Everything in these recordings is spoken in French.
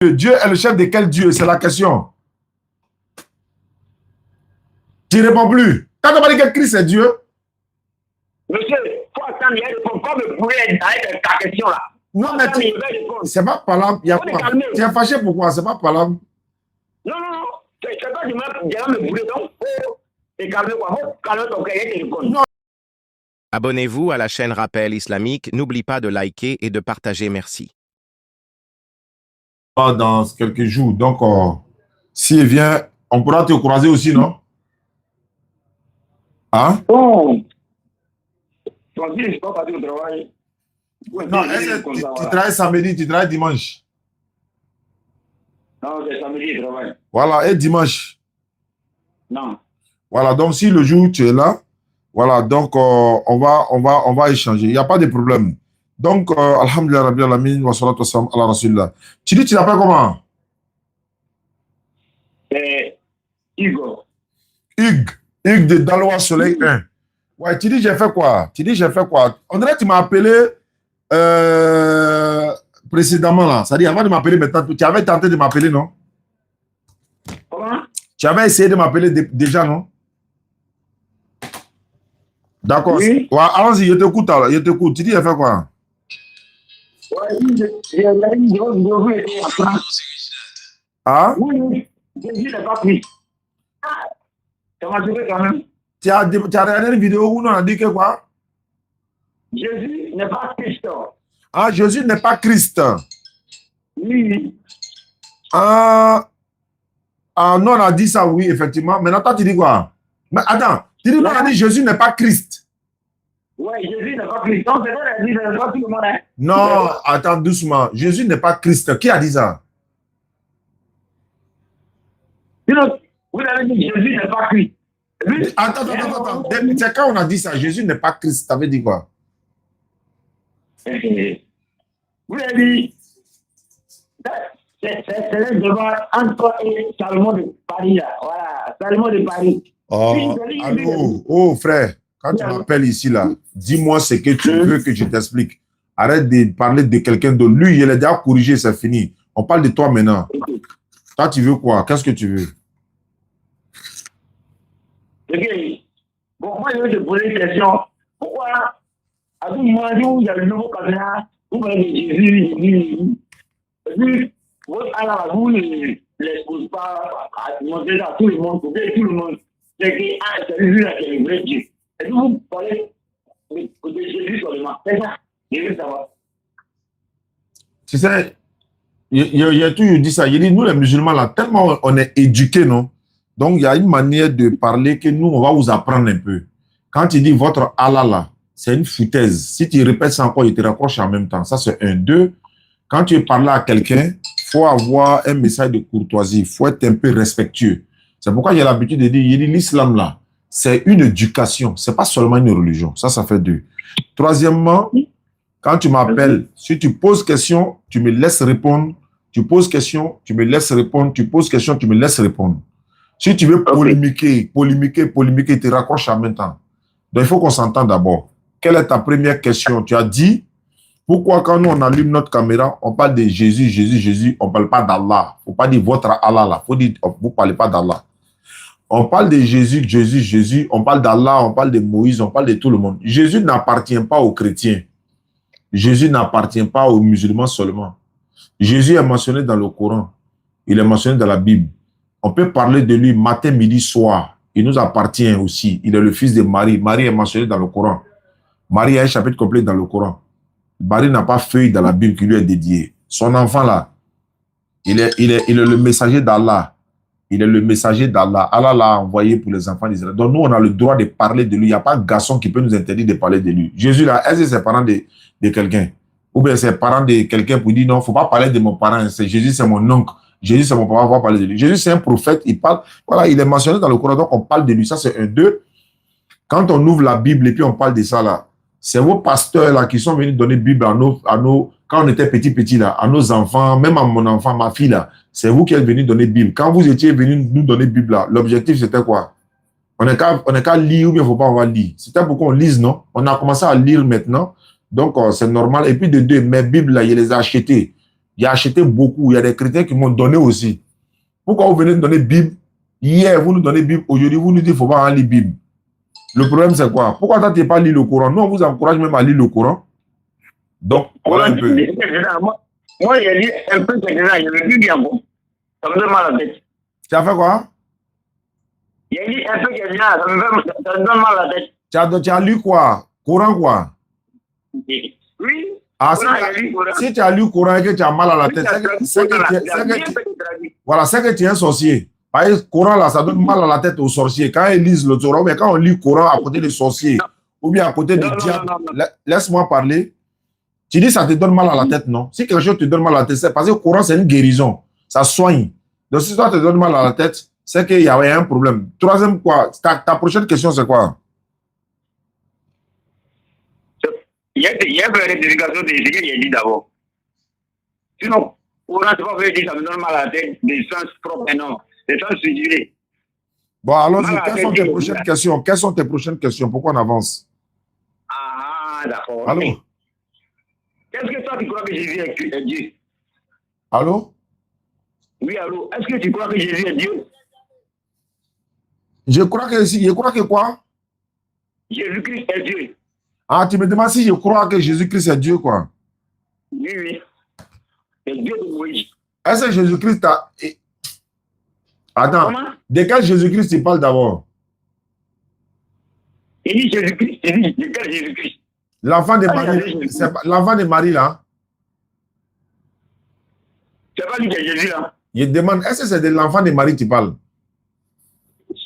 Dieu est le chef de quel Dieu? C'est la question. Tu ne réponds plus. Quand on va dire que Christ est Dieu. Monsieur, il faut attendre, il répond comme le poulet avec ta question là. Non, mais c'est pas par là. Tu es fâché pourquoi? C'est pas par là. Non, c'est pas du mal, je vais me bouler, donc faut te calmer quoi. Faut calmer ton cœur et te répondre. Abonnez-vous à la chaîne Rappel Islamique. N'oublie pas de liker et de partager. Merci. Dans quelques jours. Donc, s'il vient, on pourra te croiser aussi, non? Hein? Bon. Je ne suis pas parti au travail. Non, tu travailles samedi, tu travailles dimanche. Non, c'est samedi, je travaille. Voilà, et dimanche. Non. Voilà, donc si le jour tu es là, voilà, donc on va échanger. Il n'y a pas de problème. Donc, alhamdulillah, rabbil alamin, wa salatu wa salam ala rasulillah. Tu dis, tu t'appelles comment? Hugo. Hugues de Dalois Soleil 1. Ouais, tu dis, j'ai fait quoi? Tu dis, j'ai fait quoi? On dirait que tu m'as appelé précédemment, là. C'est-à-dire, avant de m'appeler maintenant, tu avais tenté de m'appeler, non? Comment? Tu avais essayé de m'appeler déjà, non? D'accord. Oui. Ouais, allons-y, je t'écoute, alors. Je t'écoute. Tu dis, j'ai fait quoi? Ouais, je vais Ah? oui, Jésus n'est pas pris. Ça m'a sauvé quand même. Tu as regardé une vidéo où on a dit que quoi? Jésus n'est pas Christ. Ah, Jésus n'est pas Christ. Oui. Non, on a dit ça, oui, effectivement. Maintenant, toi, tu dis quoi? Mais attends, tu dis, on a dit Jésus n'est pas Christ. Oui, Jésus n'est pas Christ. Non, c'est vrai, il n'est pas tout le monde. Hein. Non, attends, doucement. Jésus n'est pas Christ. Qui a dit ça? Vous avez dit Jésus n'est pas Christ. Attends. C'est quand on a dit ça, Jésus n'est pas Christ. Ça veut dire quoi? Vous avez dit, c'est le débat entre toi et Salomon de Paris. Là. Voilà, Salomon de Paris. Oh, frère, quand tu m'appelles ici, là, dis-moi ce que tu veux que je t'explique. Arrête de parler de quelqu'un d'autre. Lui, il est déjà corrigé, c'est fini. On parle de toi maintenant. Toi, tu veux quoi? Qu'est-ce que tu veux? Ok. Bon, moi, je vais te poser une question. Pourquoi, à tout moment où il y a le nouveau caméra, vous parlez de Jésus, votre Allah, vous ne l'exposez pas à montrer à tout le monde, pour dire tout le monde, c'est que c'est lui-là qui est le vrai Dieu. Est-ce que vous parlez de Jésus seulement? C'est ça. Je veux savoir. Tu sais, il a toujours dit ça. Il dit, nous, les musulmans, là, tellement on est éduqués, non? Donc, il y a une manière de parler que nous, on va vous apprendre un peu. Quand tu dis votre Allah, là, c'est une foutaise. Si tu répètes ça encore, il te raccroche en même temps. Ça, c'est un. Deux, quand tu parles à quelqu'un, il faut avoir un message de courtoisie. Il faut être un peu respectueux. C'est pourquoi j'ai l'habitude de dire, l'islam, là, c'est une éducation. Ce n'est pas seulement une religion. Ça fait deux. Troisièmement, quand tu m'appelles, si tu poses question, tu me laisses répondre. Tu poses question, tu me laisses répondre. Tu poses question, tu me laisses répondre. Si tu veux polémiquer, tu te raccroches en même temps. Donc, il faut qu'on s'entende d'abord. Quelle est ta première question? Tu as dit, pourquoi quand nous, on allume notre caméra, on parle de Jésus, on ne parle pas d'Allah. Il ne faut pas dire votre Allah là. Faut dire, vous ne parlez pas d'Allah. On parle de Jésus, on parle d'Allah, on parle de Moïse, on parle de tout le monde. Jésus n'appartient pas aux chrétiens. Jésus n'appartient pas aux musulmans seulement. Jésus est mentionné dans le Coran. Il est mentionné dans la Bible. On peut parler de lui matin, midi, soir. Il nous appartient aussi. Il est le fils de Marie. Marie est mentionnée dans le Coran. Marie a un chapitre complet dans le Coran. Marie n'a pas feuille dans la Bible qui lui est dédiée. Son enfant là, il est le messager d'Allah. Il est le messager d'Allah. Allah l'a envoyé pour les enfants d'Israël. Donc nous, on a le droit de parler de lui. Il n'y a pas de garçon qui peut nous interdire de parler de lui. Jésus là, est-ce que c'est parent de quelqu'un? Ou bien c'est parent de quelqu'un pour dire non, il ne faut pas parler de mon parent. Jésus, c'est mon oncle. Jésus, c'est mon papa, on va parler de lui. Jésus, c'est un prophète, il parle, voilà, il est mentionné dans le Coran, donc on parle de lui. Ça, c'est un. Deux, quand on ouvre la Bible et puis on parle de ça, là, c'est vos pasteurs, là, qui sont venus donner Bible à nos, quand on était petit, là, à nos enfants, même à mon enfant, ma fille, là, c'est vous qui êtes venus donner Bible. Quand vous étiez venus nous donner Bible, là, l'objectif, c'était quoi? On n'est qu'à lire ou bien il ne faut pas avoir lire. C'était pour qu'on lise, non? On a commencé à lire maintenant, donc c'est normal. Et puis de deux, mes Bibles, là, je les ai achetées. J'ai acheté beaucoup. Il y a des chrétiens qui m'ont donné aussi. Pourquoi vous venez de donner Bible? Hier, vous nous donnez Bible. Aujourd'hui, vous nous dites qu'il ne faut pas lire Bible. Le problème, c'est quoi? Pourquoi toi, tu n'as pas lu le Coran? Nous, on vous encourage même à lire le Coran. Donc, voilà un peu. Moi, j'ai lu un peu, c'est déjà, je ne plus bien bon. Ça me donne mal à la tête. Tu as fait quoi? J'ai lu un peu, ça me donne mal à la tête. Tu as lu quoi? Coran quoi? Oui. Ah, si tu as lu Coran et que tu as mal à la tête, voilà, c'est que tu es un sorcier. Parce que le Coran, là, ça donne mal à la tête aux sorciers. Quand ils lisent le Coran, mais quand on lit le Coran à côté des sorciers, ou bien à côté des diables, laisse-moi parler. Tu dis ça te donne mal à la tête, non? Si quelque chose te donne mal à la tête, c'est parce que le Coran, c'est une guérison. Ça soigne. Donc, si toi te donne mal à la tête, c'est qu'il y a un problème. Troisième, quoi? Ta prochaine question, c'est quoi? Il y a une rectification de ce que j'ai dit d'abord. Sinon, Coran, c'est pas vrai que ça me donne mal à la tête, des sens propres, non. Des sens suggérés. Bon, allons-y. Quelles sont tes prochaines questions? Quelles sont tes prochaines questions? Pourquoi on avance? Ah, d'accord. Allô? Okay. Est-ce que toi, tu crois que Jésus est Dieu? Allô? Oui, allô. Est-ce que tu crois que Jésus est Dieu? Je crois que quoi? Jésus-Christ est Dieu. Ah, tu me demandes si je crois que Jésus-Christ est Dieu, quoi? Oui, oui. C'est Dieu de Moïse. Est-ce que Jésus-Christ a... Attends, comment? De quel Jésus-Christ tu parles d'abord? Il dit Jésus-Christ. Il dit de quel Jésus-Christ? L'enfant de Marie, l'enfant de Marie, là? C'est pas lui qui est Jésus, là. Je demande, est-ce que c'est de l'enfant de Marie que tu parles?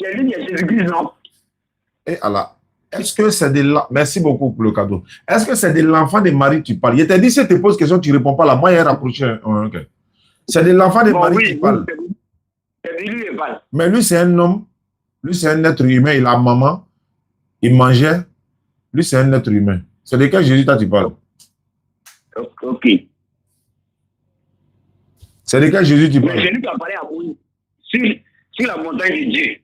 C'est lui qui est Jésus-Christ, non? Et alors, est-ce que c'est de... Merci beaucoup pour le cadeau. Est-ce que c'est de l'enfant de Marie que tu parles? Je t'ai dit, si je te pose question, tu ne réponds pas là. Moi, il y a un rapproché. Okay. C'est de l'enfant de Marie que tu parles. C'est de lui qui parle. Mais lui, c'est un homme. Lui, c'est un être humain. Il a maman. Il mangeait. Lui, c'est un être humain. C'est de quel Jésus tu parles? Ok. C'est de quel Jésus tu parles? Mais c'est lui qui a parlé à Moïse. Sur la montagne de Dieu.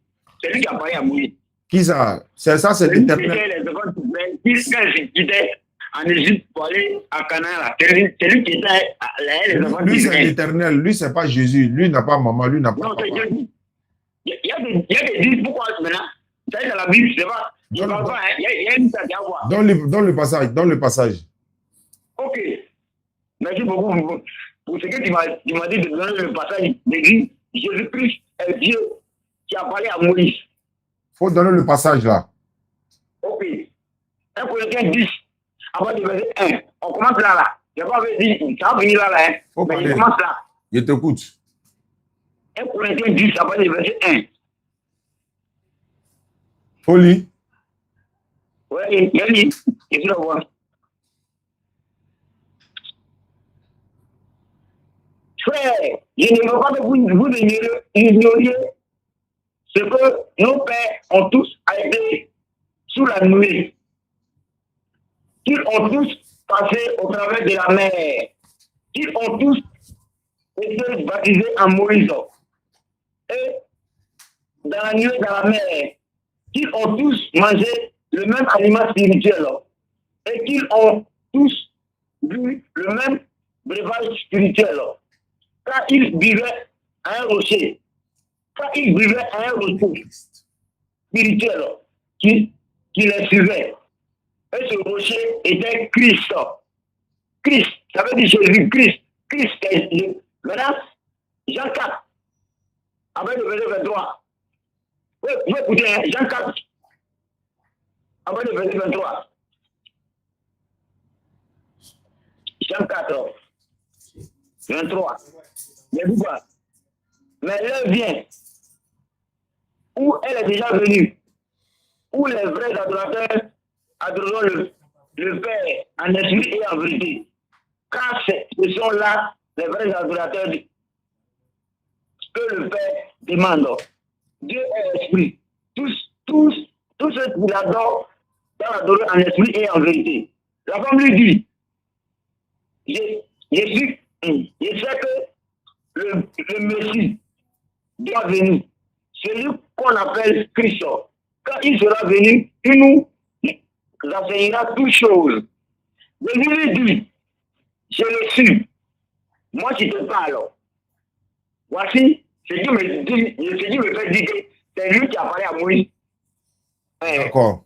C'est lui qui a parlé à Moïse. Qui ça? C'est ça, c'est l'Éternel. Quand il quittait en Égypte pour aller à Canaan, c'est lui qui était les enfants Lui, c'est l'Éternel. Lui, c'est pas Jésus. Lui n'a pas maman. Lui n'a pas non, papa. il y a des disent pourquoi maintenant. C'est dans la Bible, c'est pas. Il y a une histoire à voir. Dans le passage. Ok. Merci beaucoup pour ce que tu m'as dit de donner le passage de dire Jésus-Christ est Dieu qui a parlé à Moïse. Il faut donner le passage là. Ok. 1 Corinthiens 10, avant le verset 1. On commence là. Je n'ai pas dit, ça va venir là. Hein. Mais je commence là. Je t'écoute. 1 Corinthiens 10, avant le verset 1. Folie. Oui, il y a dit. Je suis là voir. Frère, je ne veux pas que vous ignoriez ce que nos pères ont tous été sous la nuée. Qu'ils ont tous passé au travers de la mer. Qu'ils ont tous été baptisés en Moïse. Et dans la nuée, dans la mer. Qu'ils ont tous mangé le même aliment spirituel. Et qu'ils ont tous bu le même breuvage spirituel. Quand ils buvaient à un rocher. Quand ils buvaient à un rocher spirituel qui les suivait. Et ce rocher était Christ. Christ, ça veut dire Jésus-Christ. Christ est Dieu. Maintenant, Jean 4, avec le verset 23. Vous écoutez, hein, Jean 4, avec le verset 23. Jean 4, 23. Il dit quoi? Mais l'heure vient où elle est déjà venue, où les vrais adorateurs adoreront le Père en esprit et en vérité. Car ce sont là les vrais adorateurs que le Père demande. Dieu est esprit. Tous ceux qui l'adorent doivent l'adorer en esprit et en vérité. La femme lui dit, je sais que le Messie doit venir. Celui qu'on appelle Christ. Quand il sera venu, il nous enseignera toutes choses. Je lui dis, je le suis. Moi, je ne te parle alors. Voici ce qui me fait dire que c'est lui qui a parlé à Moïse. D'accord.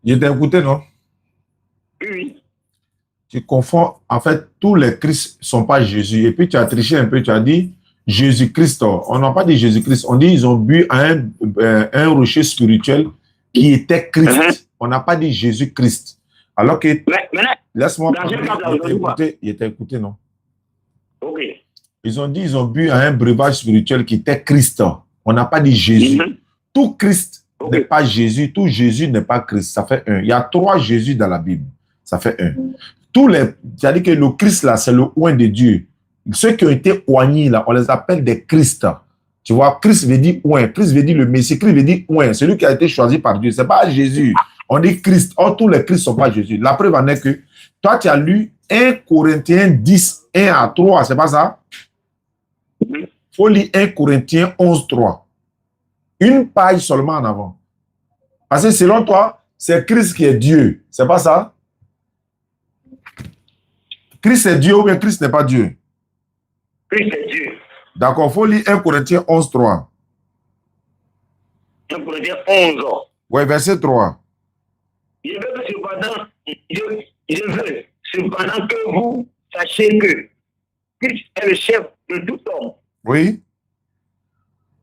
Je t'ai écouté, non? Oui. Tu confonds. En fait, tous les Christ ne sont pas Jésus. Et puis, tu as triché un peu. Tu as dit Jésus-Christ. On n'a pas dit Jésus-Christ. On dit ils ont bu à un rocher spirituel qui était Christ. On n'a pas dit Jésus-Christ. Alors que, laisse-moi parler. Il était écouté, non? Ok. Ils ont dit ils ont bu à un breuvage spirituel qui était Christ. On n'a pas dit Jésus. Tout Christ n'est pas Jésus. Tout Jésus n'est pas Christ. Ça fait un. Il y a 3 Jésus dans la Bible. Ça fait un. C'est-à-dire que le Christ, là, c'est le oint de Dieu. Ceux qui ont été oignis, là, on les appelle des Christ. Tu vois, Christ veut dire oint. Christ veut dire le Messie. Christ veut dire oint. Celui qui a été choisi par Dieu. Ce n'est pas Jésus. On dit Christ. Or, tous les Christ ne sont pas Jésus. La preuve en est que toi, tu as lu 1 Corinthiens 10, 1 à 3. C'est pas ça? Il faut lire 1 Corinthiens 11, 3. Une page seulement en avant. Parce que selon toi, c'est Christ qui est Dieu. C'est pas ça? Christ est Dieu ou bien Christ n'est pas Dieu? Christ est Dieu. D'accord, il faut lire 1 Corinthiens 11, 3. 1 Corinthiens 11. Oui, verset 3. Je veux cependant que vous sachiez que Christ est le chef de tout homme. Oui.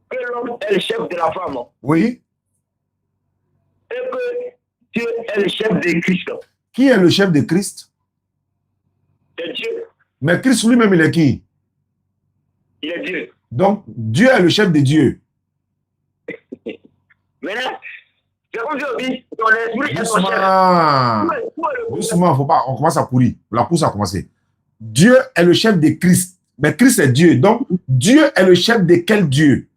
Que l'homme est le chef de la femme. Oui. Et que Dieu est le chef de Christ. Qui est le chef de Christ? C'est Dieu. Mais Christ lui-même, il est qui? Il est Dieu. Donc, Dieu est le chef de Dieu. Maintenant, c'est comme je dis, ton esprit est ton Doucement. chef. Doucement, faut pas, on commence à courir. La course a commencé. Dieu est le chef de Christ. Mais Christ est Dieu. Donc, Dieu est le chef de quel Dieu?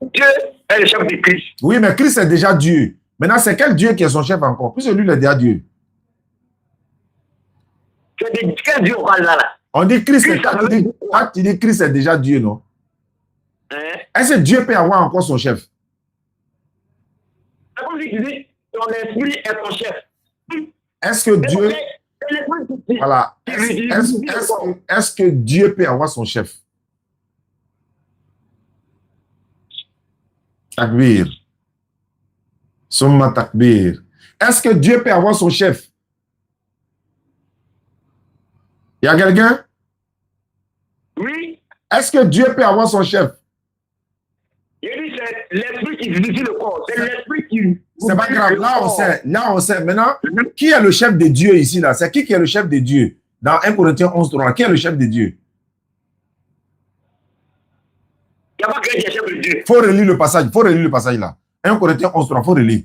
Dieu est le chef de Christ. Oui, mais Christ est déjà Dieu. Maintenant, c'est quel Dieu qui est son chef encore? Puisque lui, il est déjà Dieu. C'est de quel Dieu on parle là? On dit Christ, tu dis Christ est déjà Dieu, non? Est-ce que Dieu peut avoir encore son chef? C'est comme si tu dis, ton esprit est ton chef. Est-ce que Dieu... Voilà. Est-ce que Dieu peut avoir son chef? Takbir. Summa takbir. Est-ce que Dieu peut avoir son chef? Il y a quelqu'un? Oui. Est-ce que Dieu peut avoir son chef? Il dit c'est l'esprit qui vivifie le corps. C'est l'esprit qui... C'est pas grave. Là, on sait. Là, on sait. Maintenant, qui est le chef de Dieu ici, là? C'est qui est le chef de Dieu? Dans 1 Corinthiens 11, 3, qui est le chef de Dieu? Il n'y a pas quelqu'un qui est chef de Dieu. Il faut relire le passage. Il faut relire le passage, là. 1 Corinthiens 11, 3, il faut relire.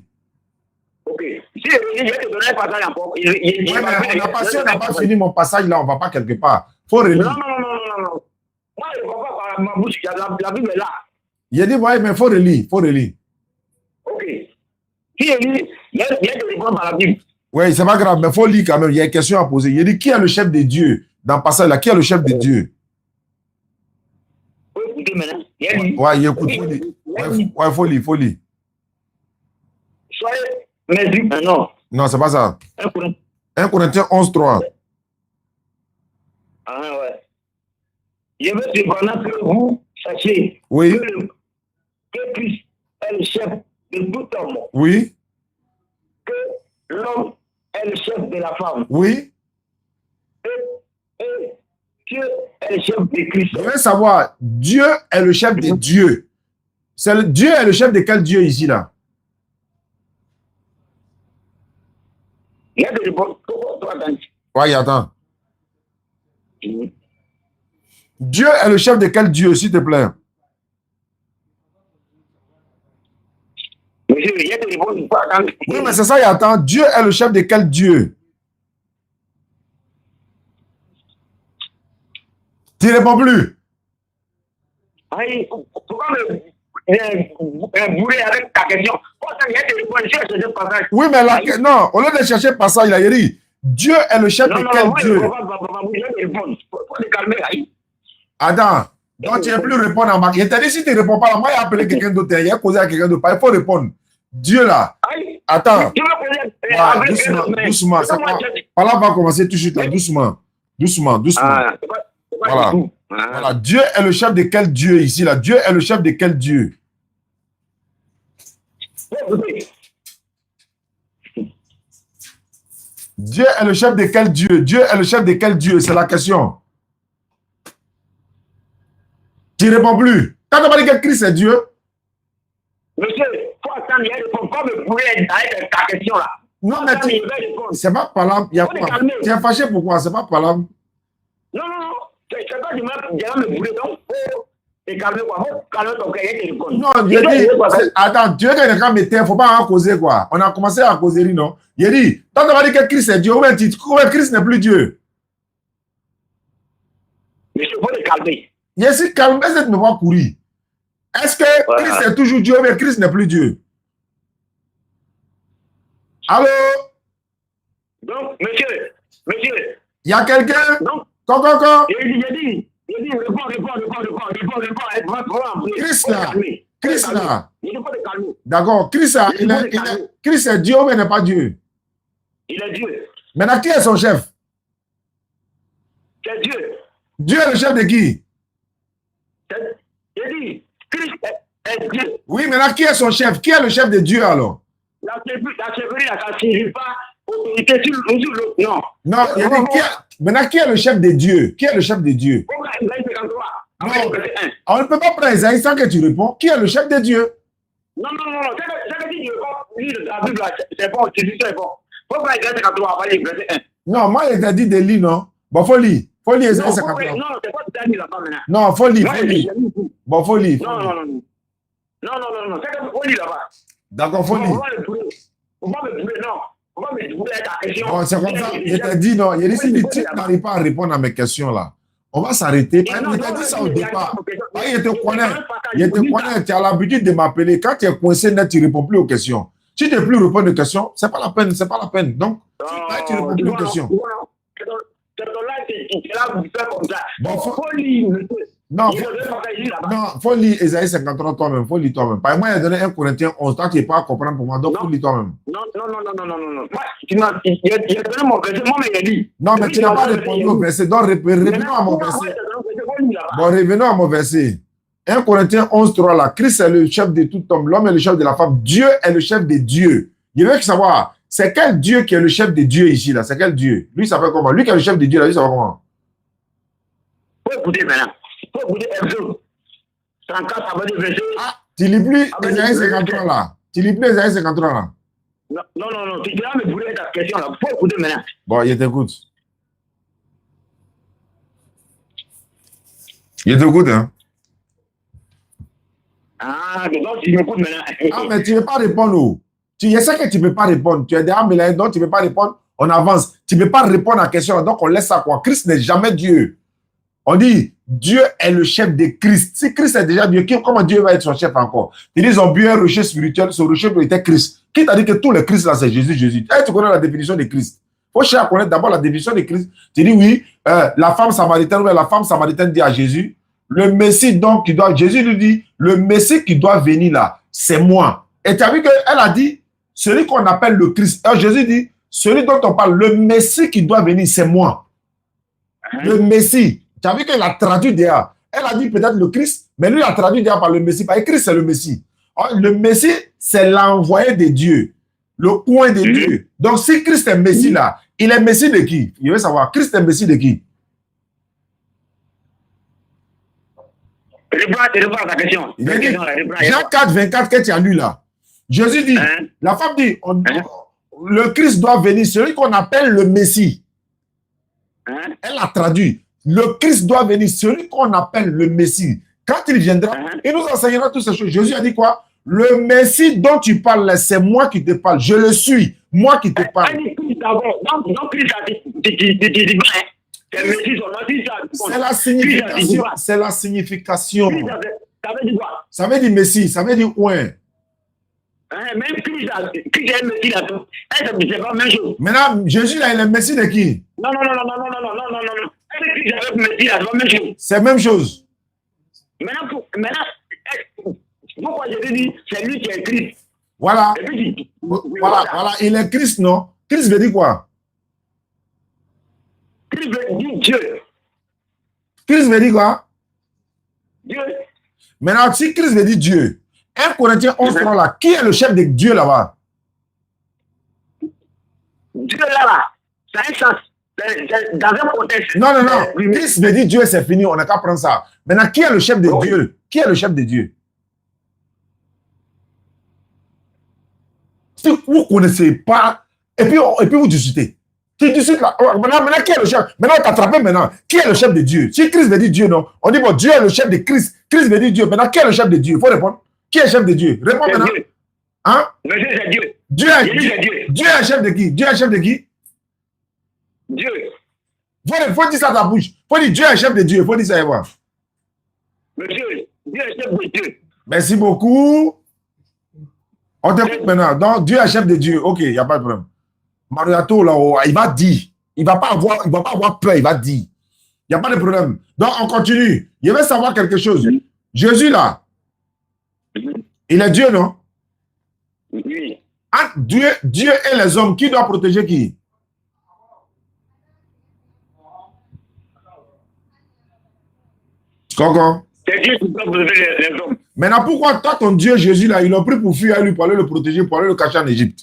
Ok. Si je vais te donner un passage encore. On n'a pas fini mon passage, là. On ne va pas quelque part. Il faut relire. Non. Moi, je ne vois pas par ma bouche. La Bible est là. Il a dit, ouais, mais il faut relire. Il faut relire. Ok. Si il dit, il y a des réponses par la Bible. Oui, c'est pas grave, mais il faut lire quand même. Il y a une question à poser. Il dit, qui est le chef de Dieu? Dans le passage, là, qui est le chef de Dieu? Il faut écouter maintenant. Ouais, il écoute. Il faut lire. Il faut lire. Soyez mes non. Non, c'est pas ça. 1 Corinthiens 11, 3. Ah ouais. Je veux cependant que vous sachiez que Christ est le chef de tout homme. Oui. Que l'homme est le chef de la femme. Oui. Et Dieu est le chef de Christ. Je veux savoir, Dieu est le chef de Dieu. Dieu est le chef de quel Dieu ici, là? Il y a des réponses. Oui, attends. Dieu est le chef de quel Dieu, s'il te plaît? Monsieur, il y a des réponses. Oui, mais c'est ça, il attend. Dieu est le chef de quel Dieu? Tu ne réponds plus. Pourquoi me bouler avec ta question? Il y a des réponses. Oui, mais là, non, au lieu de chercher par ça, il a dit, Dieu est le chef de quel Dieu? Attends, donc tu ne peux plus répondre à ma question. Je t'ai dit, si tu ne réponds pas, moi, il a appelé quelqu'un d'autre, il a causé à quelqu'un d'autre. Il faut répondre. Dieu là. Aïe. Attends. Tu veux poser Ouais, doucement, doucement. C'est quoi? Par là va commencer tout de suite là, doucement. Doucement, doucement. Ah, Voilà. Voilà. Dieu est le chef de quel Dieu ici là? Dieu est le chef de quel Dieu? Dieu est le chef de quel Dieu? Dieu est le chef de quel Dieu? C'est la question. Tu ne réponds plus. Quand tu as dit que Christ est Dieu? Monsieur, il faut attendre, il faut pas me pourrir avec ta question là. Non, mais c'est pas par là. Tu es fâché pourquoi? C'est pas par là. Non, c'est pas du mal, je vais me bouler, donc faut te calmer quoi, faut calmer ton cœur et te répondre. Non, j'ai dit, attends, tu veux que quelqu'un me taise, faut pas en causer quoi. On a commencé à causer, non? J'ai dit, quand tu vas dire que Christ est Dieu, ou bien Christ n'est plus Dieu. Mais il faut te calmer. Je suis calme, est-ce que tu me vois courir? Est-ce que Christ est toujours Dieu, ou bien Christ n'est plus Dieu? Allô? Donc, monsieur, il y a quelqu'un? Non. Quand? J'ai dit, réponds. Christ là. Il faut te calmer. D'accord, Christ est Dieu, mais n'est pas Dieu. Il est Dieu. Maintenant, qui est son chef? C'est Dieu. Dieu est le chef de qui? J'ai dit, Christ est Dieu. Oui, maintenant, qui est son chef? Qui est le chef de Dieu alors? La chefferie, ça ne signifie pas autorité sur l'autre. Non. Non, il a dit, maintenant, qui est le chef de Dieu? Qui est le chef de Dieu? Non. On ne peut pas prendre Isaïe sans que tu réponds. Qui est le chef de Dieu? Non. Ça veut dire que la Bible, c'est bon, c'est bon. Faut pas Isaïe 53, pas verset 1. Non, moi, il t'a dit de lire, non? Bon, faut lire. Faut lire Isaïe 53. Non, c'est pas tout à lire là-bas maintenant. Non, faut lire. Bon, faut lire. Non. C'est faut lire là-bas. D'accord, faut lire. Faut pas me brûler, non. Faut pas me brûler ta question. Bon, c'est comme ça. Il t'a dit, non. Il a dit, si tu n'arrives pas à répondre à mes questions là, on va s'arrêter. Il t'a dit ça au départ. Il te connaît. Tu as l'habitude de m'appeler. Quand tu es coincé net, tu ne réponds plus aux questions. Si tu ne veux plus répondre aux questions, ce n'est pas la peine. Donc, tu ne réponds plus aux questions. C'est ton là, tu es là pour faire comme ça. Bon, faut lire. Non, faut lire Isaïe 53 toi-même. Faut lire toi-même. Par exemple, moi, il a donné 1 Corinthiens 11. Toi, tu n'es pas à comprendre pour moi. Donc, faut lire toi-même. Non. Moi, il a donné mon verset. Moi, mais il a dit. Non, mais tu n'as pas répondu au verset. Donc, revenons à mon verset. Bon, revenons à mon verset. 1 Corinthiens 11, 3 là. Christ est le chef de tout homme. L'homme est le chef de la femme. Dieu est le chef des dieux. Je veux savoir, c'est quel Dieu qui est le chef des dieux ici là? C'est quel Dieu? Lui, il s'appelle comment? Lui qui est le chef des dieux là, lui, il s'appelle comment? Faut écouter maintenant. Faut écouter Exode 34, ça veut dire verset. Tu lis plus Isaïe 53 là. Tu lis plus Isaïe 53 là. Non. Tu dois me brûler ta question là. Faut écouter maintenant. Bon, il t'écoute. Il t'écoute, hein? Ah, donc tu m'écoutes maintenant. Ah, mais tu ne veux pas répondre. Je sais que tu ne peux pas répondre. Tu es déjà mélangé, donc tu ne peux pas répondre. On avance. Tu ne peux pas répondre à la question, donc on laisse ça quoi. Christ n'est jamais Dieu. On dit, Dieu est le chef de Christ. Si Christ est déjà Dieu, comment Dieu va être son chef encore? Ils ont bu un rocher spirituel, ce rocher était Christ. Qui t'a dit que tous les Christ là, c'est Jésus? Tu connais la définition de Christ? Il faut chercher à connaître d'abord la définition de Christ. Tu dis oui, la femme samaritaine dit à Jésus, le Messie donc qui doit, Jésus lui dit, le Messie qui doit venir là, c'est moi. Et tu as vu qu'elle a dit, celui qu'on appelle le Christ. Alors Jésus dit, celui dont on parle, le Messie qui doit venir, c'est moi. Le Messie. Tu as vu qu'elle a traduit derrière. Elle a dit peut-être le Christ, mais lui a traduit derrière par le Messie. Parce que Christ, c'est le Messie. Alors, le Messie, c'est l'envoyé de Dieu. Le coin de Dieu. Donc, si Christ est Messie là, il est Messie de qui? Je veux savoir, Christ est Messie de qui? Réponds à ta question. Jean 4, 24 que tu as lu là. Jésus dit, la femme dit, le Christ doit venir, celui qu'on appelle le Messie. Elle a traduit. Le Christ doit venir, celui qu'on appelle le Messie. Quand il viendra, il nous enseignera toutes ces choses. Jésus a dit quoi? Le Messie dont tu parles, c'est moi qui te parle. Je le suis. Moi qui te parle. Donc, Christ a dit, c'est la signification. C'est la signification. Ça veut dire quoi? Ça veut dire Messie. Ça veut dire ouin. Même Christ est Messie là. C'est pas la même chose. Maintenant, Jésus là, il est Messie de qui? Non. C'est la même chose. Maintenant, pourquoi je te dis, c'est lui qui est Christ? Voilà. Et puis, Voilà. Il est Christ, non? Christ veut dire quoi? Christ veut dire Dieu. Christ veut dire quoi? Dieu. Maintenant, si Christ veut dire Dieu, 1 Corinthiens 11, 3 là, qui est le chef de Dieu là-bas? Dieu là, ça a un sens. Dans un contexte. Non. Christ veut dire Dieu, c'est fini, on n'a qu'à prendre ça. Maintenant, qui est le chef de Dieu? Qui est le chef de Dieu? Si vous ne connaissez pas, et puis vous discutez. Tu discutes là. Maintenant, qui est le chef? Maintenant, on t'a attrapé maintenant. Qui est le chef de Dieu? Si Christ veut dire Dieu, non? On dit, bon, Dieu est le chef de Christ. Christ veut dire Dieu. Maintenant, qui est le chef de Dieu? Il faut répondre. Qui est le chef de Dieu? Réponds maintenant. Dieu. Hein? Monsieur, c'est Dieu. Dieu est chef de qui? Dieu est chef de qui? Dieu. Il faut dire ça à ta bouche. Il faut dire Dieu est chef de Dieu. Il faut dire ça et voir. Monsieur, Dieu est chef de Dieu. Merci beaucoup. On t'écoute maintenant. Donc, Dieu est chef de Dieu. Ok, il n'y a pas de problème. Mariato, là, il va dire. Il ne va pas avoir peur, il va dire. Il n'y a pas de problème. Donc, on continue. Je veux savoir quelque chose. Jésus, là, il est Dieu, non? Oui. Entre Dieu et les hommes, qui doit protéger qui? Coco? C'est Dieu qui doit protéger les hommes. Maintenant, pourquoi toi, ton Dieu Jésus, là, ils l'ont pris pour fuir à lui, pour aller le protéger, pour aller le cacher en Égypte?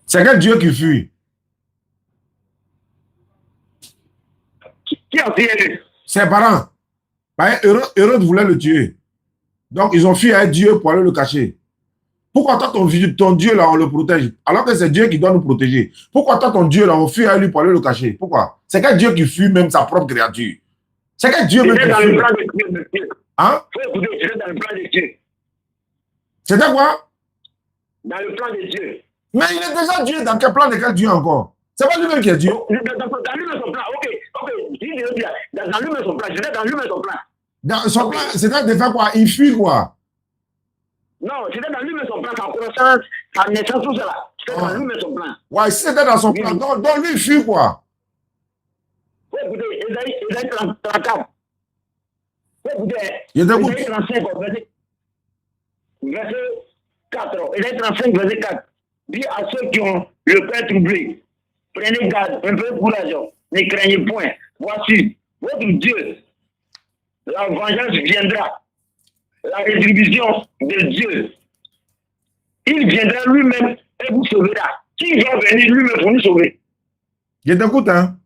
C'est quel Dieu qui fuit? Qui a tué? Ses parents. Hérode voulait le tuer. Donc, ils ont fui à Dieu pour aller le cacher. Pourquoi toi, ton Dieu, là, on le protège? Alors que c'est Dieu qui doit nous protéger. Pourquoi toi, ton Dieu, là, on fuit à lui pour aller le cacher? Pourquoi? C'est quel Dieu qui fuit même sa propre créature? C'est quel Dieu même qui fuit? Dans le plan de Dieu, monsieur. Hein? Faut écouter, c'est dans le plan de Dieu. C'était quoi? Dans le plan de Dieu. Mais il est déjà Dieu. Dans quel plan de quel Dieu encore? C'est pas lui-même qui est Dieu. Dans lui-même son plan. Ok. Dans lui-même son plan. C'était dans lui-même son plan. Dans son plan, c'était de faire quoi? Il fuit quoi? Non, c'était dans lui-même son plan. Sa connaissance, sa naissance, tout ça. C'était dans lui-même son plan. Ouais, si c'était dans son plan, donc lui, il fuit quoi? Faut écouter, Ésaïe 34. Faut écouter, Ésaïe 35, verset 4. Ésaïe 35, verset 4. Dis à ceux qui ont le cœur troublé, prenez garde, un peu de courage, ne craignez point. Voici, votre Dieu, la vengeance viendra, la rétribution de Dieu. Il viendra lui-même et vous sauvera. Qui va venir lui-même pour nous sauver? Je t'écoute, hein?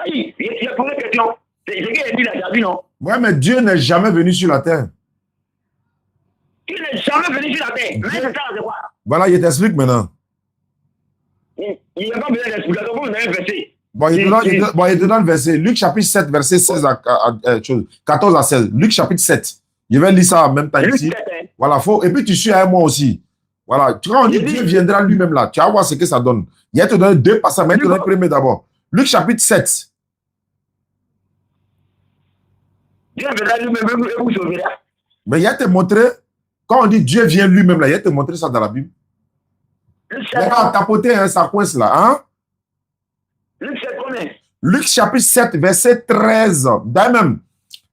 Il y a pour une question. C'est ce qu'il a dit là, t'as non? Ouais, mais Dieu n'est jamais venu sur la terre. Il n'est jamais venu sur la terre. Mais c'est ça, c'est quoi? Voilà, je t'explique maintenant. Il n'y a pas besoin d'explication, vous avez un verset. Bon, il te donne le verset. Luc chapitre 7, verset 16 14 à 16. Luc chapitre 7. Je vais lire ça en même temps ici. Voilà, et puis tu suis avec moi aussi. Voilà, quand on dit Dieu viendra lui-même là, tu vas voir ce que ça donne. Il va te donner deux passages, mais il te donne le premier d'abord. Luc chapitre 7. Dieu viendra lui-même et vous sauvera. Mais il va te montrer, quand on dit Dieu vient lui-même là, il va te montrer ça dans la Bible. Regarde, tapoter, hein, ça coince là. Hein? Luc, c'est combien? Luc chapitre 7, verset 13. D'ailleurs même,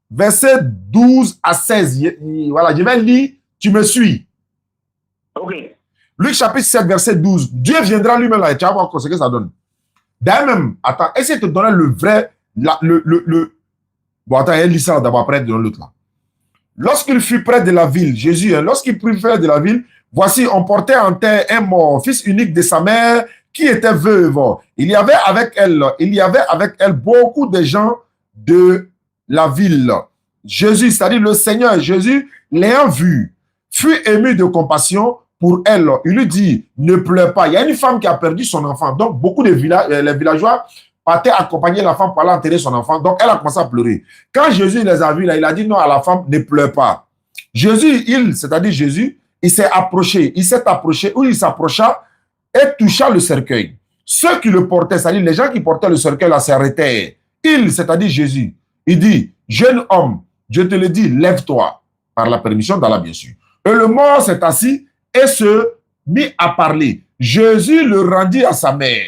verset 12 à 16. Voilà, je vais lire, tu me suis. Ok. Luc chapitre 7, verset 12. Dieu viendra lui-même là et tu vas voir ce que ça donne. D'ailleurs même, attends, essaye de te donner le vrai, Bon, attends, elle lit ça d'abord, après de l'autre là. Lorsqu'il fut près de la ville, Jésus, hein, lorsqu'il fut près de la ville, voici, on portait en terre un mort, fils unique de sa mère, qui était veuve. Il y avait avec elle beaucoup de gens de la ville. Jésus, c'est-à-dire le Seigneur Jésus, l'ayant vu, fut ému de compassion pour elle. Il lui dit, ne pleure pas. Il y a une femme qui a perdu son enfant. Donc, beaucoup de les villageois partaient accompagner la femme pour aller enterrer son enfant. Donc, elle a commencé à pleurer. Quand Jésus les a vus, là, il a dit non à la femme, ne pleure pas. Jésus, c'est-à-dire Jésus, il s'approcha et toucha le cercueil. Ceux qui le portaient, c'est-à-dire les gens qui portaient le cercueil, là, s'arrêtaient. C'est-à-dire Jésus, il dit, jeune homme, je te le dis, lève-toi, par la permission d'Allah, bien sûr. Et le mort s'est assis et se mit à parler. Jésus le rendit à sa mère.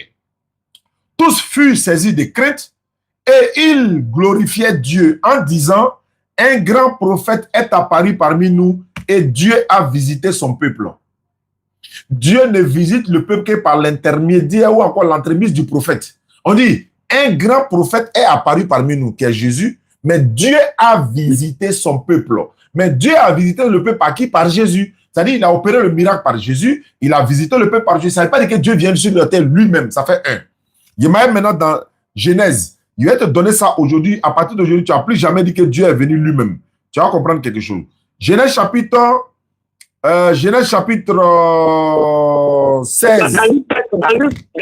Tous furent saisis de crainte et ils glorifiaient Dieu en disant, un grand prophète est apparu parmi nous et Dieu a visité son peuple. Dieu ne visite le peuple que par l'intermédiaire ou encore l'entremise du prophète. On dit, un grand prophète est apparu parmi nous, qui est Jésus, mais Dieu a visité son peuple. Mais Dieu a visité le peuple par qui? Par Jésus. C'est-à-dire, il a opéré le miracle par Jésus, il a visité le peuple par Jésus. Ça ne veut pas dire que Dieu vient sur la terre lui-même, ça fait un. Il m'a maintenant dans Genèse, il va te donner ça aujourd'hui. À partir d'aujourd'hui, tu n'as plus jamais dit que Dieu est venu lui-même. Tu vas comprendre quelque chose. Genèse chapitre 16. Dans Luc 7,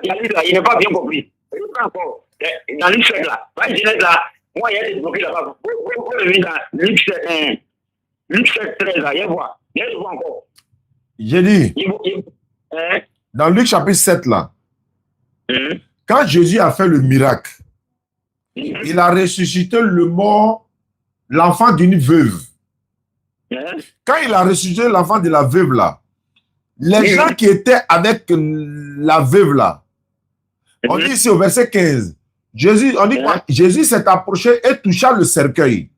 il n'est pas bien compris. Il n'est pas encore. Dans Luc 7, là, Genèse là, moi, il y a des bloqués là-bas. Vous pouvez dans Luc 7, 13, là, il y a voir. Il y a voir encore. J'ai dit, dans Luc chapitre 7, là, quand Jésus a fait le miracle, il a ressuscité le mort, l'enfant d'une veuve. Quand il a ressuscité l'enfant de la veuve là, les gens qui étaient avec la veuve là, on dit ici au verset 15, Jésus s'est approché et toucha le cercueil.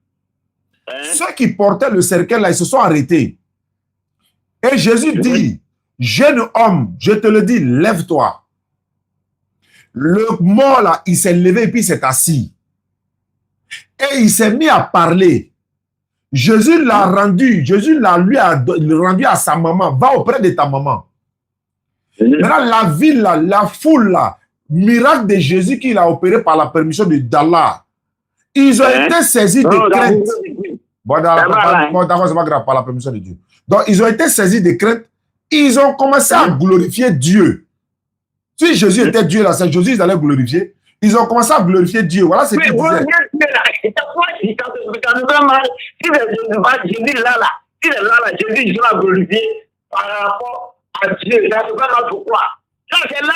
Ceux qui portaient le cercueil là, ils se sont arrêtés. Et Jésus dit, jeune homme, je te le dis, lève-toi. Le mort là, il s'est levé et puis il s'est assis. Et il s'est mis à parler. Jésus l'a rendu, lui a rendu à sa maman. Va auprès de ta maman. Maintenant, la ville là, la foule là, miracle de Jésus qu'il a opéré par la permission d'Allah. Ils ont été saisis de crainte. Bon, d'accord, c'est pas grave, par la permission de Dieu. Donc, ils ont été saisis de crainte. Ils ont commencé à glorifier Dieu. Si Jésus était Dieu là, c'est Jésus qu'ils allaient glorifier. Ils ont commencé à glorifier Dieu. Voilà ce qu'ils disaient. Jésus sera glorifié par rapport à Dieu. Ça ne peut pas mal pourquoi. Ça, c'est là.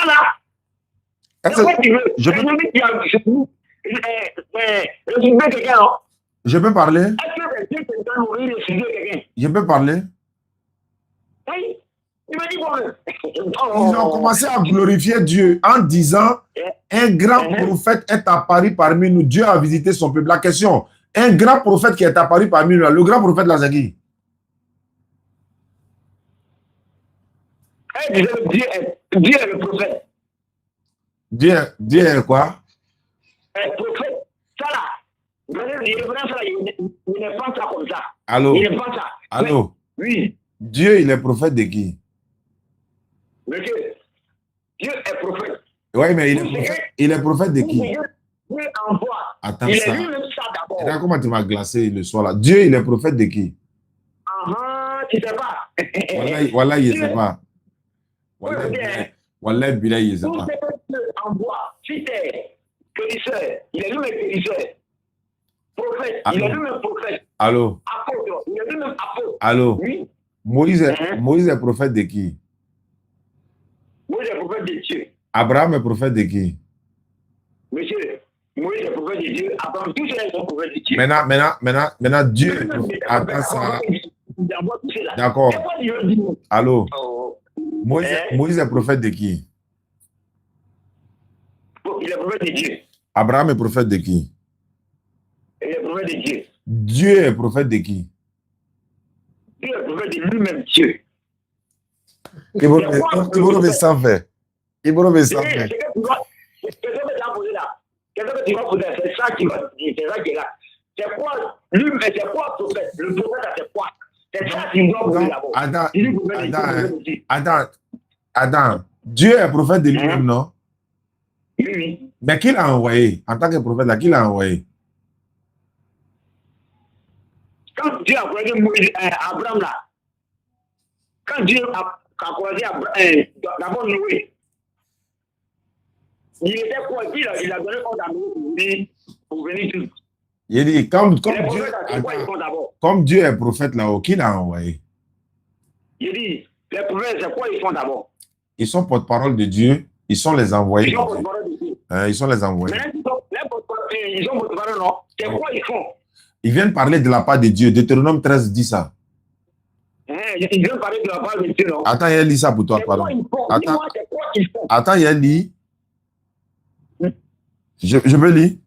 Je peux parler? Je peux parler? Oui. Ils ont commencé à glorifier Dieu en disant un grand prophète est apparu parmi nous. Dieu a visité son peuple. La question, un grand prophète qui est apparu parmi nous, le grand prophète là, c'est qui? Dieu est le prophète. Dieu est quoi? Prophète, ça là. Il n'est pas ça comme ça. Allô? Il n'est pas ça. Allô? Oui. Dieu, il est prophète de qui? Monsieur, Dieu est prophète. Oui, mais il est prophète de qui? Dieu envoie. Attends il ça. est lui-même ça d'abord. Regarde comment tu m'as glacé le soir là. Dieu, il est prophète de qui? Tu sais pas. Voilà, il ne sait pas. Voilà, Bilal, il ne sait pas. Dieu envoie. Si c'est guérisseur, il est lui-même guérisseur. Prophète, il est lui-même prophète. Allô? Apôtre, il est lui-même apôtre. Allô? Oui. Moïse est prophète de qui? Moïse est prophète de Dieu. Abraham est prophète de qui? Monsieur, Moïse est prophète de Dieu. Abraham, tous les sont prophètes de Dieu. Maintenant, Dieu est prophète. Attends ça. D'accord. Allô? Moïse est prophète de qui? Il est prophète de Dieu. Abraham est prophète de qui? Il est prophète de Dieu. Dieu est prophète de qui? Dieu est prophète de lui-même, Dieu. Il faut le sans faire. Il faut le sans faire. C'est ça qui va dire, c'est ça qui est là. C'est quoi lui-même, c'est quoi prophète? Le prophète, c'est quoi? C'est ça qu'il doit poser d'abord. Attends. Dieu est prophète de lui-même, non? Oui. Mais qui l'a envoyé? En tant que prophète, là, qui l'a envoyé? Quand Dieu a envoyé Abraham là, quand Dieu a envoyé d'abord Noé, il était quoi? Il a donné compte à Noé pour venir tout. Il dit, comme Dieu est prophète là-haut, qui l'a envoyé? Il dit, les prophètes, c'est quoi ils font d'abord? Ils sont porte-parole de Dieu, ils sont les envoyés. Ils sont porte-parole de Dieu. Ils sont les envoyés. Ils sont porte-parole, non? C'est quoi ils font? Ils viennent parler de la part de Dieu. Deutéronome 13 dit ça. Ils viennent parler de la part de Dieu, non? Attends, il a lu ça pour toi, pardon. Attends, il a lu. Je peux lire?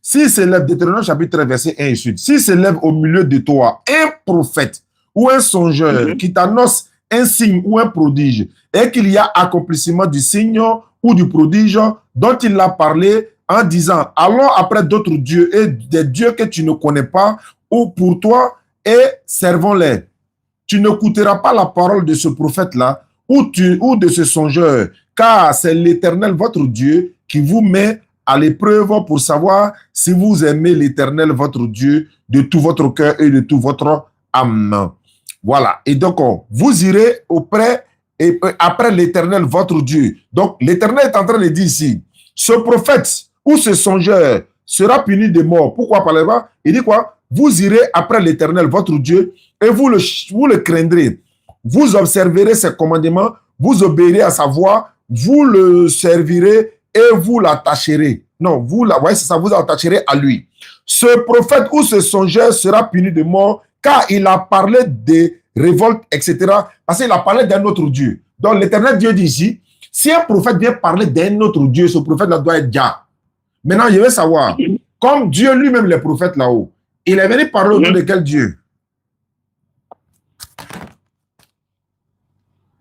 S'il s'élève, Deutéronome chapitre 13, verset 1 et suite, s'il s'élève au milieu de toi un prophète ou un songeur qui t'annonce un signe ou un prodige et qu'il y a accomplissement du signe ou du prodige dont il a parlé en disant allons après d'autres dieux et des dieux que tu ne connais pas ou pour toi et servons-les. Tu n'écouteras pas la parole de ce prophète-là ou de ce songeur, car c'est l'Éternel votre Dieu qui vous met à l'épreuve pour savoir si vous aimez l'Éternel votre Dieu de tout votre cœur et de tout votre âme. Voilà. Et donc, vous irez auprès et après l'Éternel votre Dieu. Donc, l'Éternel est en train de dire ici, ce prophète ou ce songeur sera puni de mort. Pourquoi parlez-vous? Il dit quoi? Vous irez après l'Éternel votre Dieu et vous le craindrez. Vous observerez ses commandements, vous obéirez à sa voix, vous le servirez et vous l'attacherez. Non, vous attacherez à lui. Ce prophète ou ce songeur sera puni de mort car il a parlé des révoltes, etc. Parce qu'il a parlé d'un autre Dieu. Donc l'Éternel Dieu dit ici, si un prophète vient parler d'un autre Dieu, ce prophète-là doit être Jah. Maintenant, je veux savoir, comme Dieu lui-même, les prophètes là-haut, il est venu parler au nom de quel Dieu?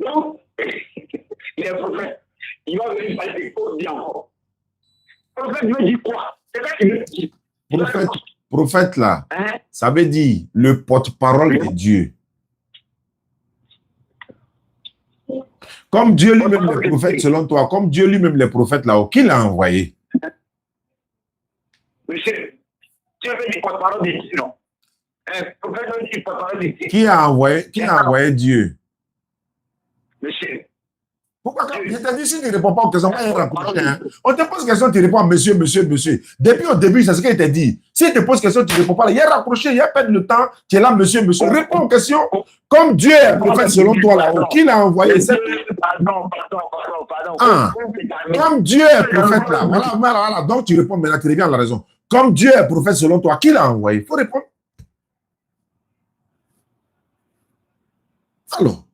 Non, il est prophète. Il va venir parler des causes bien encore. Prophète veut dire quoi? C'est ça qu'il veut dire. Prophète là, ça veut dire le porte-parole de Dieu. Comme Dieu lui-même les prophètes, selon toi, comme Dieu lui-même les prophètes là-haut, qui l'a envoyé? Monsieur, tu veux dire porte-parole de Dieu, non? Prophète veut dire porte-parole de Dieu. Qui a envoyé Dieu? Monsieur. Pourquoi quand je t'ai dit, si tu ne réponds pas aux questions, on te pose question, tu réponds monsieur, monsieur, monsieur. Depuis au début, c'est ce qu'il t'a dit. Si tu te poses question, tu ne réponds pas. Il y a rapproché, il y a perdu le temps, tu es là, monsieur, monsieur. Réponds aux questions. Comme Dieu est prophète selon toi là-haut, qui l'a envoyé? Pardon. Comme Dieu est prophète là, voilà. Donc tu réponds maintenant, tu reviens à la raison. Comme Dieu est prophète selon toi, qui l'a envoyé? Il faut répondre. Alors,